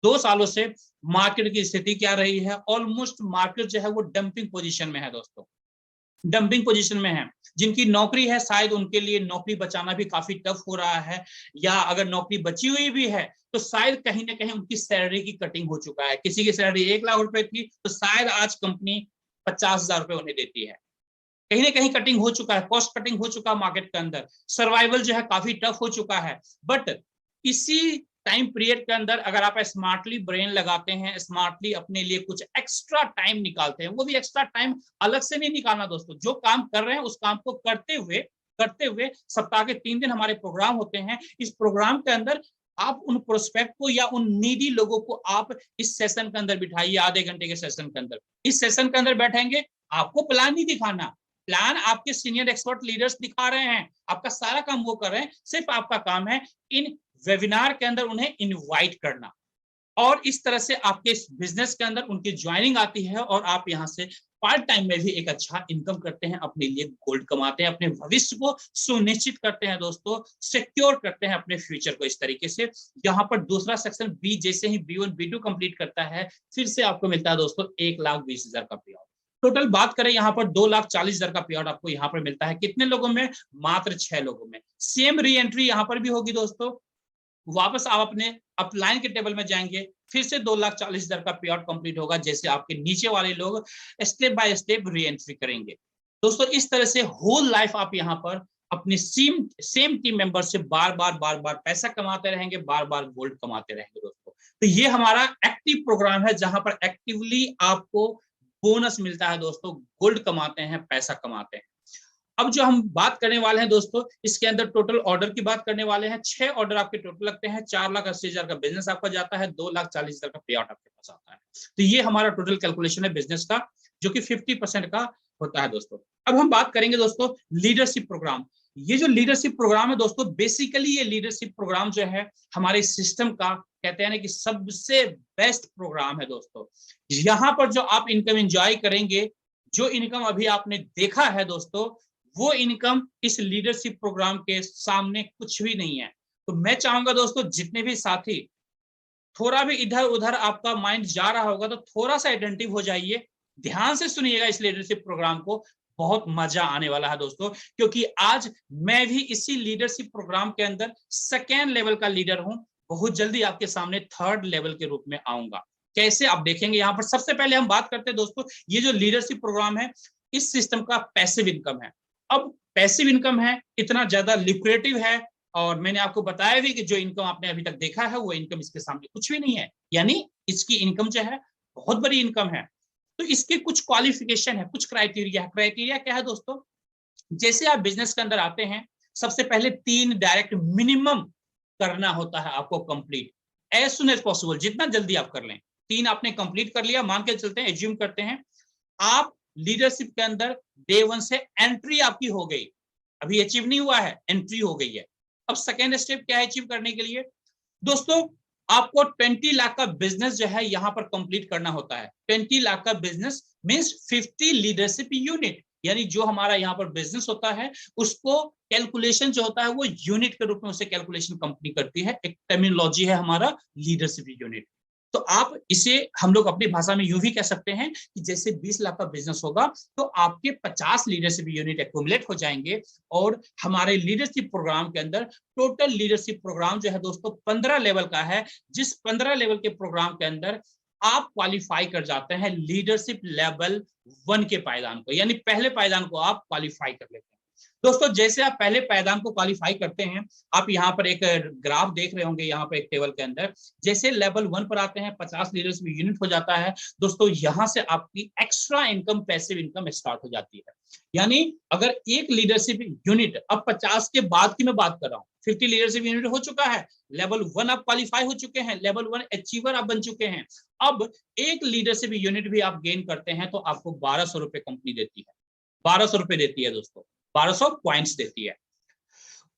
2 सालों से मार्केट की स्थिति क्या रही है, ऑलमोस्ट मार्केट जो है वो डंपिंग पोजीशन में है दोस्तों, डंपिंग पोजीशन में है। जिनकी नौकरी है शायद उनके लिए नौकरी बचाना भी काफी टफ हो रहा है, या अगर नौकरी बची हुई भी है तो शायद कहीं ना कहीं उनकी सैलरी की कटिंग हो चुका है। किसी की सैलरी 1 लाख रुपए थी तो शायद आज कंपनी 50,000 रुपए उन्हें देती है। कहीं ना कहीं कटिंग हो चुका है, कॉस्ट कटिंग हो चुका है मार्केट के अंदर, सर्वाइवल जो है काफी टफ हो चुका है। बट इसी टाइम पीरियड के अंदर अगर आप स्मार्टली ब्रेन लगाते हैं, स्मार्टली अपने लिए कुछ एक्स्ट्रा टाइम निकालते हैं, वो भी एक्स्ट्रा टाइम अलग से नहीं निकालना दोस्तों, जो काम कर रहे हैं उस काम को करते हुए सप्ताह के 3 दिन हमारे प्रोग्राम होते हैं। इस प्रोग्राम के अंदर आप उन प्रोस्पेक्ट को या उन नीडी लोगों को आप इस सेशन के अंदर बिठाइए, आधे घंटे के सेशन के अंदर। इस सेशन के अंदर बैठेंगे, आपको प्लान नहीं दिखाना, प्लान आपके सीनियर एक्सपर्ट लीडर्स दिखा रहे हैं, आपका सारा काम वो कर रहे हैं, सिर्फ आपका काम है इन वेबिनार के अंदर उन्हें इनवाइट करना। और इस तरह से आपके बिजनेस के अंदर उनकी ज्वाइनिंग आती है और आप यहां से पार्ट टाइम में भी एक अच्छा इनकम करते हैं, अपने लिए गोल्ड कमाते हैं, अपने भविष्य को सुनिश्चित करते हैं दोस्तों, सिक्योर करते हैं अपने फ्यूचर को इस तरीके से। यहाँ पर दूसरा सेक्शन बी जैसे ही B1 B2 कंप्लीट करता है, फिर से आपको मिलता है दोस्तों 1,20,000 का पे आउट। टोटल बात करें यहाँ पर 2,40,000 का पे आउट आपको यहाँ पर मिलता है। कितने लोगों में? मात्र 6 लोगों में। सेम री एंट्री यहाँ पर भी होगी दोस्तों, वापस आप अपने अपलाइन के टेबल में जाएंगे, फिर से 2,40,000 का पे आउट कंप्लीट होगा, जैसे आपके नीचे वाले लोग step by step re entry करेंगे। दोस्तों इस तरह से होल लाइफ आप यहाँ पर अपने सेम टीम मेंबर से बार बार पैसा कमाते रहेंगे, बार बार गोल्ड कमाते रहेंगे दोस्तों। तो ये हमारा एक्टिव प्रोग्राम है जहां पर एक्टिवली आपको बोनस मिलता है दोस्तों, गोल्ड कमाते हैं, पैसा कमाते हैं। अब जो हम बात करने वाले हैं दोस्तों, इसके अंदर टोटल ऑर्डर की बात करने वाले हैं। 6 ऑर्डर आपके टोटल लगते हैं, 4,80,000 का बिजनेस आपका जाता है, 2,40,000 का पे आउट आपके पास आता है। तो ये हमारा टोटल कैलकुलेशन है बिजनेस का, जो कि 50% का होता है दोस्तों। अब हम बात करेंगे दोस्तों लीडरशिप प्रोग्राम। ये जो लीडरशिप प्रोग्राम है दोस्तों, बेसिकली ये लीडरशिप प्रोग्राम जो है हमारे सिस्टम का कहते हैं ना कि सबसे बेस्ट प्रोग्राम है दोस्तों। यहाँ पर जो आप इनकम एंजॉय करेंगे, जो इनकम अभी आपने देखा है दोस्तों, वो इनकम इस लीडरशिप प्रोग्राम के सामने कुछ भी नहीं है। तो मैं चाहूंगा दोस्तों, जितने भी साथी थोड़ा भी इधर उधर आपका माइंड जा रहा होगा, तो थोड़ा सा अटेंटिव हो जाइए, ध्यान से सुनिएगा इस लीडरशिप प्रोग्राम को, बहुत मजा आने वाला है दोस्तों। क्योंकि आज मैं भी इसी लीडरशिप प्रोग्राम के अंदर 2nd लेवल का लीडर हूं, बहुत जल्दी आपके सामने 3rd लेवल के रूप में आऊंगा। कैसे आप देखेंगे यहाँ पर। सबसे पहले हम बात करते हैं दोस्तों, ये जो लीडरशिप प्रोग्राम है, इस सिस्टम का पैसिव इनकम है। अब पैसिव इनकम है, इतना ज्यादा लिक्रेटिव है, और मैंने आपको बताया भी कि जो इनकम आपने अभी तक देखा है वो इनकम इसके सामने कुछ भी नहीं है, यानी इसकी इनकम जो है बहुत बड़ी इनकम है। तो इसके कुछ क्वालिफिकेशन है, कुछ क्राइटेरिया है। क्राइटेरिया क्या है दोस्तों? जैसे आप बिजनेस के अंदर आते हैं, सबसे पहले 3 डायरेक्ट मिनिमम करना होता है आपको complete, as soon as possible, जितना जल्दी आप कर लें। 3 आपने कंप्लीट कर लिया, मान के चलते हैं, एज्यूम करते हैं आप लीडरशिप के अंदर डे 1 से एंट्री आपकी हो गई, अभी अचीव नहीं हुआ है, एंट्री हो गई है। अब सेकेंड स्टेप क्या है अचीव करने के लिए दोस्तों? आपको 20 लाख का बिजनेस जो है यहाँ पर कंप्लीट करना होता है। 20 लाख का बिजनेस मींस 50 लीडरशिप यूनिट, यानी जो हमारा यहाँ पर बिजनेस होता है उसको कैलकुलेशन जो होता है वो यूनिट के रूप में उसे कैलकुलेशन कंपनी करती है। एक टर्मिनोलॉजी है हमारा लीडरशिप यूनिट। तो आप इसे हम लोग अपनी भाषा में यूं भी कह सकते हैं कि जैसे 20 लाख का बिजनेस होगा तो आपके 50 लीडरशिप यूनिट एक्यूमुलेट हो जाएंगे, और हमारे लीडरशिप प्रोग्राम के अंदर टोटल लीडरशिप प्रोग्राम जो है दोस्तों 15 लेवल का है, जिस 15 लेवल के प्रोग्राम के अंदर आप क्वालिफाई कर जाते हैं लीडरशिप लेवल 1 के पायदान को, यानी पहले पायदान को आप क्वालिफाई कर लेते हैं। दोस्तों जैसे आप पहले पायदान को क्वालिफाई करते हैं, आप यहाँ पर एक ग्राफ देख रहे होंगे, यहाँ पर एक टेबल के अंदर जैसे लेवल 1 पर आते हैं 50 लीडरशिप यूनिट हो जाता है दोस्तों, यहाँ से आपकी extra income, passive income start हो जाती है। यानी अगर एक लीडरशिप यूनिट, अब 50 के बाद की मैं बात कर रहा हूँ, 50 लीडरशिप यूनिट हो चुका है, लेवल 1 आप क्वालिफाई हो चुके हैं, लेवल 1 अचीवर आप बन चुके हैं। अब एक लीडरशिप यूनिट भी आप गेन करते हैं तो आपको 1200 रुपए कंपनी देती है, 1200 रुपए देती है दोस्तों, 1200 पॉइंट्स देती है।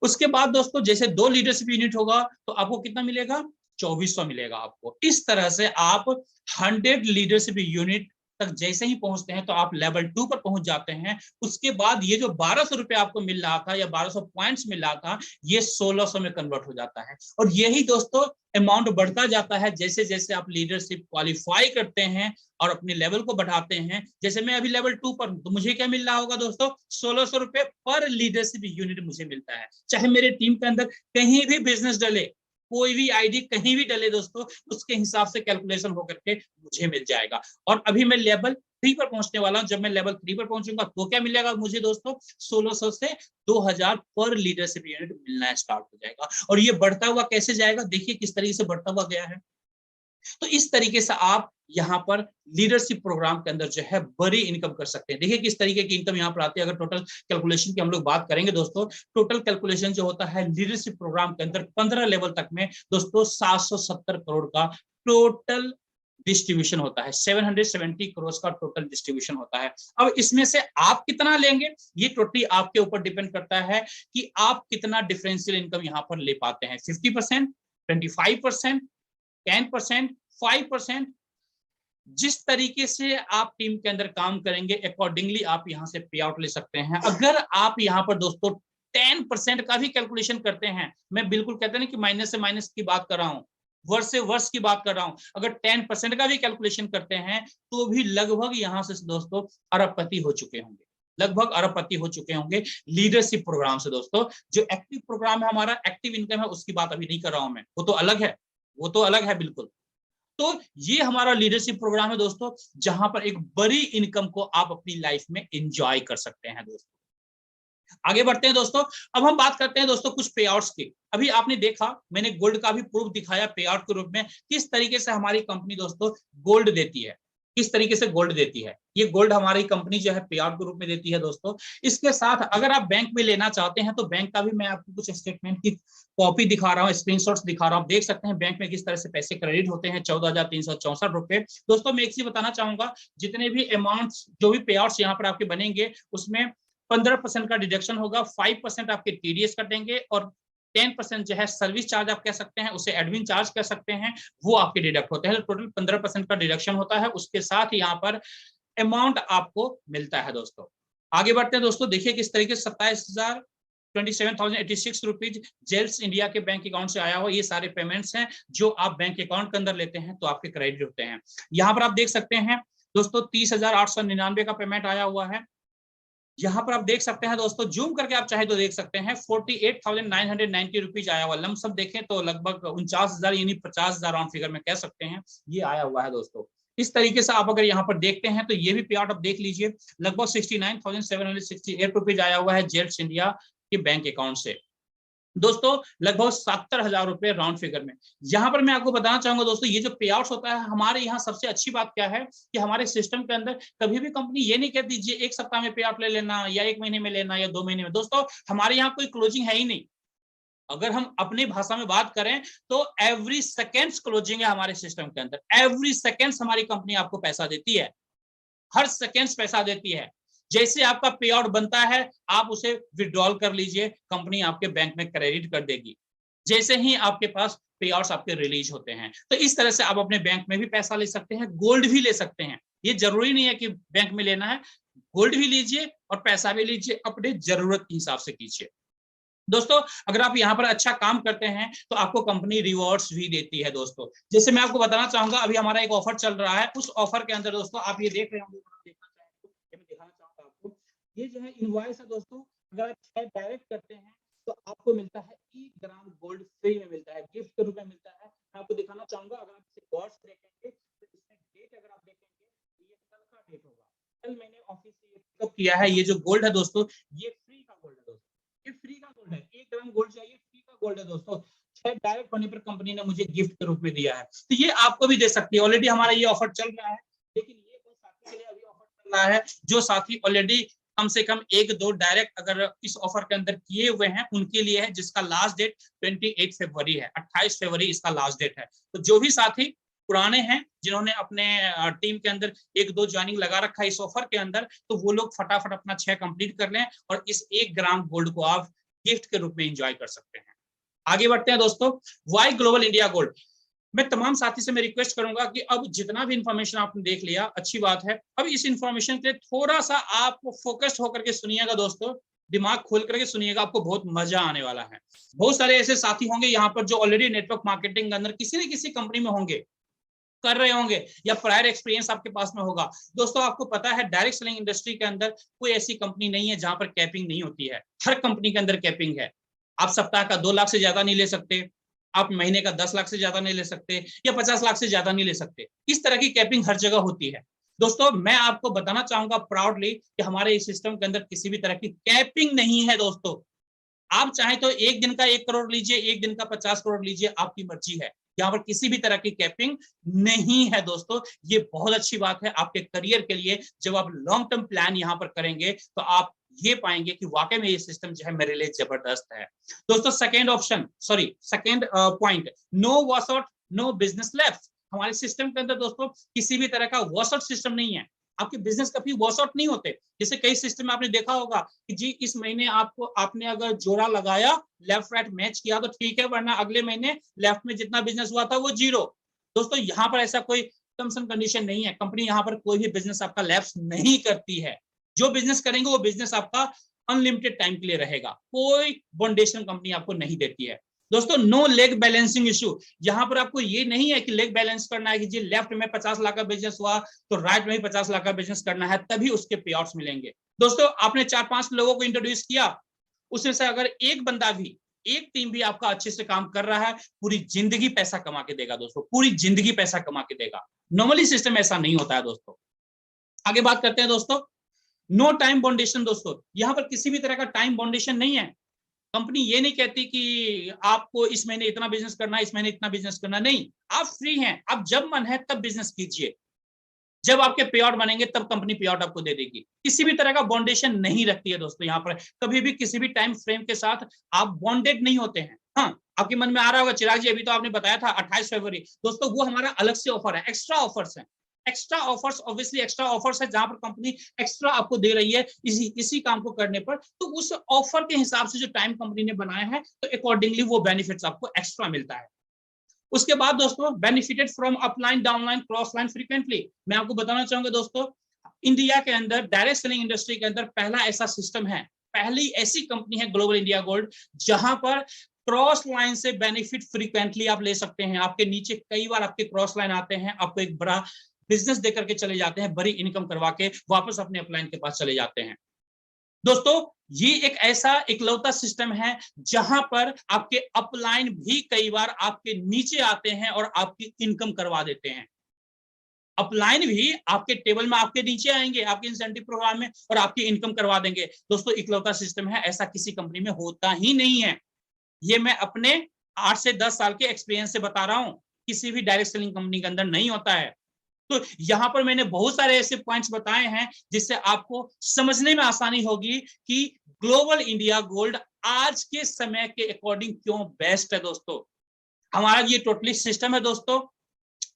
उसके बाद दोस्तों जैसे 2 लीडरशिप यूनिट होगा तो आपको कितना मिलेगा? 2400 मिलेगा आपको। इस तरह से आप 100 लीडरशिप यूनिट तक जैसे ही पहुंचते हैं तो आप लेवल 2 पर पहुंच जाते हैं। उसके बाद ये जो 1200 रुपए आपको मिल रहा था या 1200 पॉइंट्स मिल रहा था, ये 1600 में कन्वर्ट हो जाता है। और यही दोस्तों अमाउंट बढ़ता जाता है जैसे जैसे आप लीडरशिप क्वालिफाई करते हैं और अपने लेवल को बढ़ाते हैं। जैसे मैं अभी लेवल 2 पर हूं तो मुझे क्या मिल रहा होगा दोस्तों? 1600 रुपए पर लीडरशिप यूनिट मुझे मिलता है। चाहे मेरे टीम के अंदर कहीं भी बिजनेस डले, कोई भी आईडी कहीं भी डले दोस्तों, उसके हिसाब से कैलकुलेशन होकर के मुझे मिल जाएगा। और अभी मैं लेवल 3 पर पहुंचने वाला हूं। जब मैं लेवल 3 पर पहुंचूंगा तो क्या मिलेगा मुझे दोस्तों? 1600 से 2000 पर लीडरशिप यूनिट मिलना स्टार्ट हो जाएगा। और ये बढ़ता हुआ कैसे जाएगा, देखिए किस तरीके से बढ़ता हुआ गया है। तो इस तरीके से आप यहाँ पर लीडरशिप प्रोग्राम के अंदर जो है बड़ी इनकम कर सकते हैं। देखिए किस तरीके की इनकम यहाँ पर आती है। अगर टोटल कैलकुलेशन की हम लोग बात करेंगे दोस्तों, टोटल कैलकुलेशन जो होता है लीडरशिप प्रोग्राम के अंदर 15 लेवल तक में दोस्तों 770 करोड़ का टोटल डिस्ट्रीब्यूशन होता है। 770 करोड़ का टोटल डिस्ट्रीब्यूशन होता है। अब इसमें से आप कितना लेंगे ये टोटली आपके ऊपर डिपेंड करता है कि आप कितना डिफरेंशियल इनकम यहाँ पर ले पाते हैं। 50%, 25%, 10%, 5%, जिस तरीके से आप टीम के अंदर काम करेंगे अकॉर्डिंगली आप यहां से पे आउट ले सकते हैं। अगर आप यहाँ पर दोस्तों 10% का भी कैलकुलेशन करते हैं, मैं बिल्कुल कहते हैं कि माइनस से माइनस की बात कर रहा हूं, वर्ष से वर्ष की बात कर रहा हूं, अगर 10% का भी कैलकुलेशन करते हैं तो भी लगभग यहां से दोस्तों अरबपति हो चुके होंगे, लगभग अरबपति हो चुके होंगे लीडरशिप प्रोग्राम से। दोस्तों जो एक्टिव प्रोग्राम है हमारा, एक्टिव इनकम है, उसकी बात अभी नहीं कर रहा हूं मैं, वो तो अलग है, वो तो अलग है बिल्कुल। तो ये हमारा लीडरशिप प्रोग्राम है दोस्तों, जहां पर एक बड़ी इनकम को आप अपनी लाइफ में एंजॉय कर सकते हैं दोस्तों। आगे बढ़ते हैं दोस्तों। अब हम बात करते हैं दोस्तों कुछ पे आउट्स की। अभी आपने देखा मैंने गोल्ड का भी प्रूफ दिखाया पे आउट के रूप में, किस तरीके से हमारी कंपनी दोस्तों गोल्ड देती है, किस तरीके से गोल्ड देती है। ये गोल्ड हमारी कंपनी जो है पे आउट के रूप में देती है दोस्तों। इसके साथ अगर आप बैंक में लेना चाहते हैं तो बैंक का भी मैं आपको कुछ स्टेटमेंट की कॉपी दिखा रहा हूँ, स्क्रीनशॉट्स दिखा रहा हूँ। देख सकते हैं बैंक में किस तरह से पैसे क्रेडिट होते हैं, 14,364 रुपए। दोस्तों मैं एक चीज बताना चाहूंगा, जितने भी अमाउंट जो भी पे आउट्स यहाँ पर आपके बनेंगे उसमें 15% का डिडक्शन होगा, 5% आपके टीडीएस कटेंगे और 10% जो है सर्विस चार्ज आप कह सकते हैं, उसे एडमिन चार्ज कह सकते हैं, वो आपके डिडक्ट होते हैं। तो टोटल 15% का डिडक्शन होता है। उसके साथ यहाँ पर अमाउंट आपको मिलता है दोस्तों। आगे बढ़ते हैं दोस्तों। देखिए किस तरीके से 27,86 रुपीज जेल्स इंडिया के बैंक अकाउंट से आया हुआ। ये सारे पेमेंट्स हैं जो आप बैंक अकाउंट के अंदर लेते हैं तो आपके क्रेडिट होते हैं। यहाँ पर आप देख सकते हैं दोस्तों 30,899 का पेमेंट आया हुआ है। यहाँ पर आप देख सकते हैं दोस्तों, जूम करके आप चाहे तो देख सकते हैं 48,990 रुपीज आया हुआ। लमसम देखें तो लगभग 49,000 यानी 50,000 राउंड फिगर में कह सकते हैं ये आया हुआ है दोस्तों। इस तरीके से आप अगर यहाँ पर देखते हैं तो ये भी पे आउट आप देख लीजिए, लगभग 69,768 रुपीज आया हुआ है जेल्स इंडिया के बैंक अकाउंट से दोस्तों, लगभग 70,000 रुपए राउंड फिगर में। यहाँ पर मैं आपको बताना चाहूंगा दोस्तों, ये जो पे आउट होता है हमारे यहाँ सबसे अच्छी बात क्या है कि हमारे सिस्टम के अंदर कभी भी कंपनी ये नहीं कहती जी एक सप्ताह में पे आउट ले लेना या 1 महीने में लेना या 2 महीने में। दोस्तों हमारे यहाँ कोई क्लोजिंग है ही नहीं। अगर हम अपनी भाषा में बात करें तो एवरी सेकेंड्स क्लोजिंग है हमारे सिस्टम के अंदर। एवरी सेकेंड्स हमारी कंपनी आपको पैसा देती है, हर सेकेंड्स पैसा देती है। जैसे आपका पे आउट बनता है आप उसे विड्रॉल कर लीजिए, कंपनी आपके बैंक में क्रेडिट कर देगी जैसे ही आपके पास पे आउट्स आपके रिलीज होते हैं। तो इस तरह से आप अपने बैंक में भी पैसा ले सकते हैं, गोल्ड भी ले सकते हैं। ये जरूरी नहीं है कि बैंक में लेना है, गोल्ड भी लीजिए और पैसा भी लीजिए, अपने जरूरत के हिसाब से कीजिए। दोस्तों अगर आप यहाँ पर अच्छा काम करते हैं तो आपको कंपनी रिवॉर्ड्स भी देती है दोस्तों। जैसे मैं आपको बताना चाहूंगा, अभी हमारा एक ऑफर चल रहा है, उस ऑफर के अंदर दोस्तों आप ये देख रहे होंगे, दिखाना चाहूंगा आपको, ये जो है इनवॉइस है दोस्तों। अगर आप डायरेक्ट करते हैं तो आपको मिलता है 1 ग्राम गोल्ड फ्री में मिलता है, गिफ्ट के रूप में मिलता है। मैं आपको दिखाना चाहूंगा, अगर आप इसे गौर से देखेंगे तो इसमें डेट अगर आप देखेंगे तो ये कल का डेट होगा, कल मैंने ऑफिस से ये पिकअप किया है। ये जो गोल्ड है दोस्तों ये फ्री का गोल्ड है दोस्तों, ये फ्री का गोल्ड है। 1 ग्राम गोल्ड चाहिए, फ्री का गोल्ड है दोस्तों। डायरेक्ट होने पर कंपनी ने मुझे गिफ्ट के रूप में दिया है, तो ये आपको भी दे सकती है। ऑलरेडी हमारा ये ऑफर चल रहा है, लेकिन ये कोई साथी के लिए अभी ऑफर चल रहा है जो साथी ऑलरेडी कम से कम 1-2 डायरेक्ट अगर इस ऑफर के अंदर किए हुए हैं उनके लिए है, जिसका लास्ट डेट 28 फरवरी है, 28 फरवरी इसका लास्ट डेट है। तो जो भी साथी पुराने हैं जिन्होंने अपने टीम के अंदर 1-2 ज्वाइनिंग लगा रखा है इस ऑफर के अंदर, तो वो लोग फटाफट अपना 6 कंप्लीट कर लें और इस 1 ग्राम गोल्ड को आप गिफ्ट के रूप में एंजॉय कर सकते हैं। आगे बढ़ते हैं दोस्तों। वाई ग्लोबल इंडिया गोल्ड, मैं तमाम साथी से मैं रिक्वेस्ट करूंगा कि अब जितना भी इंफॉर्मेशन आपने देख लिया अच्छी बात है, अब इस इंफॉर्मेशन के लिए थोड़ा सा आप फोकस्ड होकर के सुनिएगा दोस्तों, दिमाग खोल करके सुनिएगा, आपको बहुत मजा आने वाला है। बहुत सारे ऐसे साथी होंगे यहाँ पर जो ऑलरेडी नेटवर्क मार्केटिंग के अंदर किसी न किसी कंपनी में होंगे, कर रहे होंगे या प्रायर एक्सपीरियंस आपके पास में होगा। दोस्तों आपको पता है डायरेक्ट सेलिंग इंडस्ट्री के अंदर कोई ऐसी कंपनी नहीं है जहां पर कैपिंग नहीं होती है, हर कंपनी के अंदर कैपिंग है। आप सप्ताह का 2 लाख से ज्यादा नहीं ले सकते, आप महीने का 10 लाख से ज्यादा नहीं ले सकते या 50 लाख से ज्यादा नहीं ले सकते। इस तरह की कैपिंग हर जगह होती है। दोस्तों मैं आपको बताना चाहूंगा प्राउडली कि हमारे इस सिस्टम के अंदर किसी भी तरह की कैपिंग नहीं है दोस्तों। आप चाहे तो 1 दिन का 1 करोड़ लीजिए, 1 दिन का 50 करोड़ लीजिए, आपकी मर्जी है। यहाँ पर किसी भी तरह की कैपिंग नहीं है दोस्तों। ये बहुत अच्छी बात है आपके करियर के लिए। जब आप लॉन्ग टर्म प्लान यहाँ पर करेंगे तो आप ये पाएंगे कि वाकई में ये सिस्टम जो है मेरे लिए जबरदस्त है। दोस्तों second point, no wash out no business lapse. हमारे सिस्टम के अंदर दोस्तों किसी भी तरह का वॉश आउट सिस्टम नहीं है। आपके बिजनेस कभी वॉश आउट नहीं होते। जैसे कई सिस्टम में आपने देखा होगा कि जी इस महीने आपने अगर जोड़ा लगाया, लेफ्ट राइट मैच किया तो ठीक है, वरना अगले महीने लेफ्ट में जितना बिजनेस हुआ था वो जीरो। दोस्तों यहाँ पर ऐसा कोई टर्म्स एंड कंडीशन नहीं है। कंपनी यहाँ पर कोई भी बिजनेस आपका लैप्स नहीं करती है। जो बिजनेस करेंगे वो बिजनेस आपका अनलिमिटेड टाइम के लिए रहेगा। कोई बॉन्डेशन कंपनी आपको नहीं देती है। दोस्तों नो लेग बैलेंसिंग इशू। यहां पर आपको ये नहीं है कि लेग बैलेंस करना है कि जी लेफ्ट में 50 लाख का बिजनेस हुआ तो राइट में भी 50 लाख का बिजनेस करना है तभी उसके पे आउट्स मिलेंगे। दोस्तों आपने 4-5 लोगों को इंट्रोड्यूस किया, उसमें से अगर एक बंदा भी, एक टीम भी आपका अच्छे से काम कर रहा है, पूरी जिंदगी पैसा कमा के देगा दोस्तों, पूरी जिंदगी पैसा कमा के देगा। नॉर्मली सिस्टम ऐसा नहीं होता है दोस्तों। आगे बात करते हैं दोस्तों, नो टाइम बॉन्डेशन। दोस्तों यहां पर किसी भी तरह का टाइम बॉन्डेशन नहीं है। कंपनी ये नहीं कहती कि आपको इस महीने इतना बिजनेस करना है, इस महीने इतना बिजनेस करना, नहीं। आप फ्री हैं, आप जब मन है तब बिजनेस कीजिए। जब आपके पे आउट बनेंगे तब कंपनी पे आउट आपको दे देगी। किसी भी तरह का बॉन्डेशन नहीं रखती है दोस्तों। यहाँ पर कभी भी किसी भी टाइम फ्रेम के साथ आप बॉन्डेड नहीं होते हैं। हाँ, आपके मन में आ रहा होगा चिराग जी अभी तो आपने बताया था 28 फरवरी, दोस्तों वो हमारा अलग से ऑफर है, एक्स्ट्रा ऑफर्स है। Extra offers obviously extra offers है जहां पर कंपनी एक्स्ट्रा आपको दे रही है इसी काम को करने पर, तो उस ऑफर के हिसाब से जो टाइम कंपनी ने बनाया है तो अकॉर्डिंगली वो बेनिफिट्स आपको एक्स्ट्रा मिलता है। उसके बाद दोस्तों benefited from upline downline cross line frequently. मैं आपको बताना चाहूंगा दोस्तों, इंडिया के अंदर डायरेक्ट सेलिंग इंडस्ट्री के अंदर पहला ऐसा सिस्टम है, पहली ऐसी कंपनी है ग्लोबल इंडिया गोल्ड जहां पर क्रॉस लाइन से बेनिफिट फ्रीक्वेंटली आप ले सकते हैं। आपके नीचे कई बार आपके क्रॉस लाइन आते हैं, आपको एक बड़ा बिजनेस देकर के चले जाते हैं, बड़ी इनकम करवा के वापस अपने अपलाइन के पास चले जाते हैं। दोस्तों ये एक ऐसा इकलौता सिस्टम है जहां पर आपके अपलाइन भी कई बार आपके नीचे आते हैं और आपकी इनकम करवा देते हैं। अपलाइन भी आपके टेबल में आपके नीचे आएंगे आपके इंसेंटिव प्रोग्राम में और आपकी इनकम करवा देंगे। दोस्तों इकलौता सिस्टम है, ऐसा किसी कंपनी में होता ही नहीं है। ये मैं अपने 8 से 10 साल के एक्सपीरियंस से बता रहा हूं, किसी भी डायरेक्ट सेलिंग कंपनी के अंदर नहीं होता है। तो यहां पर मैंने बहुत सारे ऐसे पॉइंट्स बताए हैं जिससे आपको समझने में आसानी होगी कि ग्लोबल इंडिया गोल्ड आज के समय के अकॉर्डिंग क्यों बेस्ट है। दोस्तों हमारा ये टोटली सिस्टम है दोस्तों,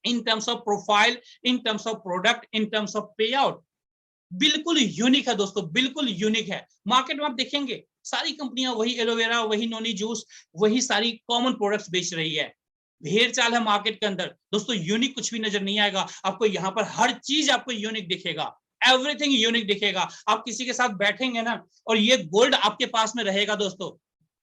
in terms of profile, in terms of product, in terms of पे आउट, बिल्कुल यूनिक है दोस्तों, बिल्कुल यूनिक है। मार्केट में आप देखेंगे सारी कंपनियां वही एलोवेरा, वही नोनी जूस, वही सारी कॉमन प्रोडक्ट्स बेच रही है। भेड़ चाल है मार्केट के अंदर दोस्तों, यूनिक कुछ भी नजर नहीं आएगा आपको। यहाँ पर हर चीज आपको यूनिक दिखेगा, एवरीथिंग यूनिक दिखेगा। आप किसी के साथ बैठेंगे ना और ये गोल्ड आपके पास में रहेगा दोस्तों,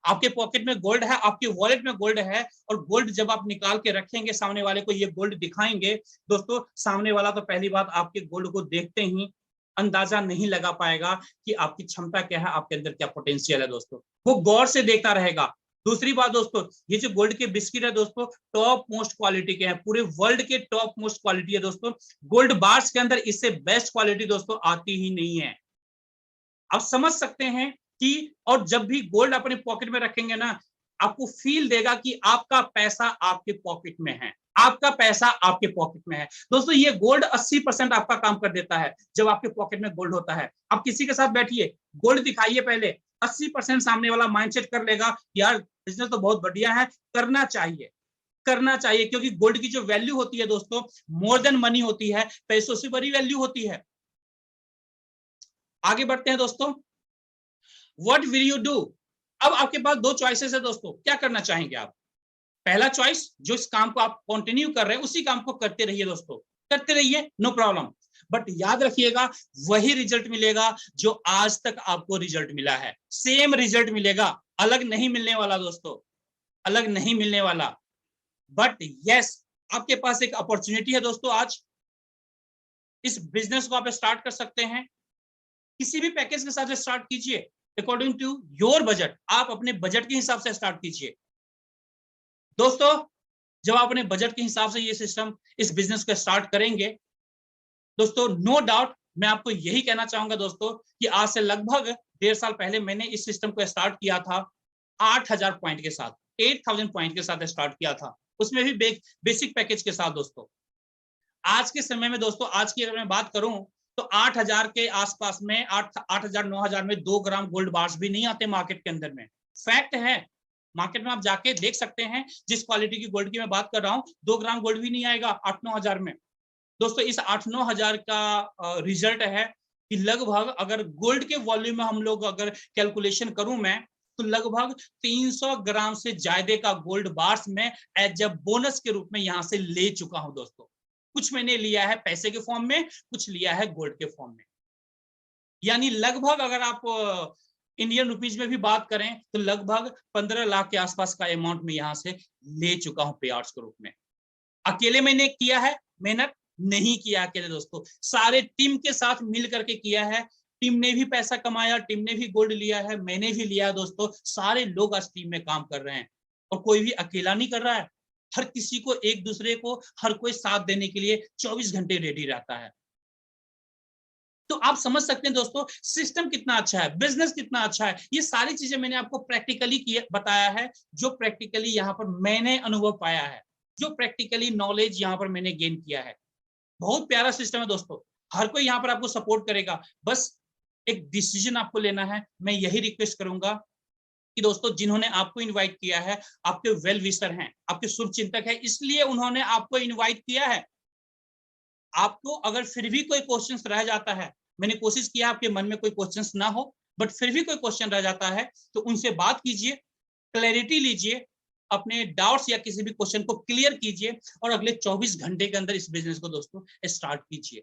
आपके पॉकेट में गोल्ड है, आपके वॉलेट में गोल्ड है, और गोल्ड जब आप निकाल के रखेंगे सामने वाले को ये गोल्ड दिखाएंगे दोस्तों, सामने वाला तो पहली बात आपके गोल्ड को देखते ही अंदाजा नहीं लगा पाएगा कि आपकी क्षमता क्या है, आपके अंदर क्या पोटेंशियल है दोस्तों, वो गौर से देखता रहेगा। दूसरी बात दोस्तों, ये जो गोल्ड के बिस्किट है दोस्तों टॉप मोस्ट क्वालिटी के हैं, पूरे वर्ल्ड के टॉप मोस्ट क्वालिटी है दोस्तों। गोल्ड बार्स के अंदर इससे बेस्ट क्वालिटी दोस्तों आती ही नहीं है। आप समझ सकते हैं कि, और जब भी गोल्ड अपने पॉकेट में रखेंगे ना, आपको फील देगा कि आपका पैसा आपके पॉकेट में है, आपका पैसा आपके पॉकेट में है। दोस्तों ये गोल्ड 80% आपका काम कर देता है जब आपके पॉकेट में गोल्ड होता है। आप किसी के साथ बैठिए, गोल्ड दिखाइए पहले, 80% सामने वाला माइंडसेट कर लेगा यार बिजनेस तो बहुत बढ़िया है, करना चाहिए, करना चाहिए, क्योंकि गोल्ड की जो वैल्यू होती है दोस्तों मोर देन मनी होती है, पैसों से बड़ी वैल्यू होती है। आगे बढ़ते हैं दोस्तों, व्हाट विल यू डू। अब आपके पास दो चॉइसेस है दोस्तों, क्या करना चाहेंगे आप। पहला चॉइस, जो इस काम को आप कंटिन्यू कर रहे हैं उसी काम को करते रहिए दोस्तों, करते रहिए, नो प्रॉब्लम, बट याद रखिएगा वही रिजल्ट मिलेगा जो आज तक आपको रिजल्ट मिला है, सेम रिजल्ट मिलेगा, अलग नहीं मिलने वाला दोस्तों, अलग नहीं मिलने वाला। बट यस, आपके पास एक अपॉर्चुनिटी है दोस्तों, आज इस बिजनेस को आप स्टार्ट कर सकते हैं, किसी भी पैकेज के साथ स्टार्ट कीजिए, अकॉर्डिंग टू योर बजट, आप अपने बजट के हिसाब से स्टार्ट कीजिए दोस्तों। जब आप अपने बजट के हिसाब से ये सिस्टम, इस बिजनेस को स्टार्ट करेंगे दोस्तों, नो डाउट मैं आपको यही कहना चाहूंगा दोस्तों कि आज से लगभग 1.5 साल पहले मैंने इस सिस्टम को स्टार्ट किया था 8000 पॉइंट के साथ, 8000 पॉइंट के साथ स्टार्ट किया था। उसमें भी बेसिक पैकेज के साथ दोस्तों। आज के समय में दोस्तों, आज की अगर मैं बात करूं तो 8,000 के आसपास में 8,000 9,000 में 2 ग्राम गोल्ड बार्स भी नहीं आते मार्केट के अंदर में। फैक्ट है, मार्केट में आप जाके देख सकते हैं, जिस क्वालिटी की गोल्ड की मैं बात कर रहा हूं 2 ग्राम गोल्ड भी नहीं आएगा 8-9 हजार में। दोस्तों इस 8-9 हजार का रिजल्ट है कि लगभग अगर गोल्ड के वॉल्यूम में हम लोग अगर कैलकुलेशन करूं मैं, तो लगभग 300 ग्राम से ज्यादा का गोल्ड बार्स में एज अ बोनस के रूप में यहां से ले चुका हूं दोस्तों। कुछ मैंने लिया है पैसे के फॉर्म में, कुछ लिया है गोल्ड के फॉर्म में। यानी लगभग अगर आप इंडियन रुपीज में भी बात करें तो लगभग 15 लाख के आसपास का अमाउंट में यहां से ले चुका हूं पे आउट्स के रूप में। अकेले मैंने किया है, मेहनत नहीं किया अकेले दोस्तों, सारे टीम के साथ मिल करके किया है। टीम ने भी पैसा कमाया, टीम ने भी गोल्ड लिया है, मैंने भी लिया दोस्तों। सारे लोग आज टीम में काम कर रहे हैं और कोई भी अकेला नहीं कर रहा है। हर किसी को एक दूसरे को हर कोई साथ देने के लिए 24 घंटे रेडी रहता है। तो आप समझ सकते हैं दोस्तों सिस्टम कितना अच्छा है, बिजनेस कितना अच्छा है। ये सारी चीजें मैंने आपको प्रैक्टिकली बताया है, जो प्रैक्टिकली यहाँ पर मैंने अनुभव पाया है, जो प्रैक्टिकली नॉलेज यहाँ पर मैंने गेन किया है। बहुत प्यारा सिस्टम है दोस्तों, हर कोई यहाँ पर आपको सपोर्ट करेगा। बस एक डिसीजन आपको लेना है। मैं यही रिक्वेस्ट करूंगा कि दोस्तों जिन्होंने आपको इनवाइट किया है, आपके वेल विशर हैं, आपके शुभ चिंतक है, इसलिए उन्होंने आपको इनवाइट किया है। आपको अगर फिर भी कोई क्वेश्चन रह जाता है, मैंने कोशिश किया आपके मन में कोई क्वेश्चन ना हो, बट फिर भी कोई क्वेश्चन रह जाता है तो उनसे बात कीजिए, क्लैरिटी लीजिए, अपने डाउट्स या किसी भी क्वेश्चन को क्लियर कीजिए और अगले 24 घंटे के अंदर इस बिजनेस को दोस्तों स्टार्ट कीजिए।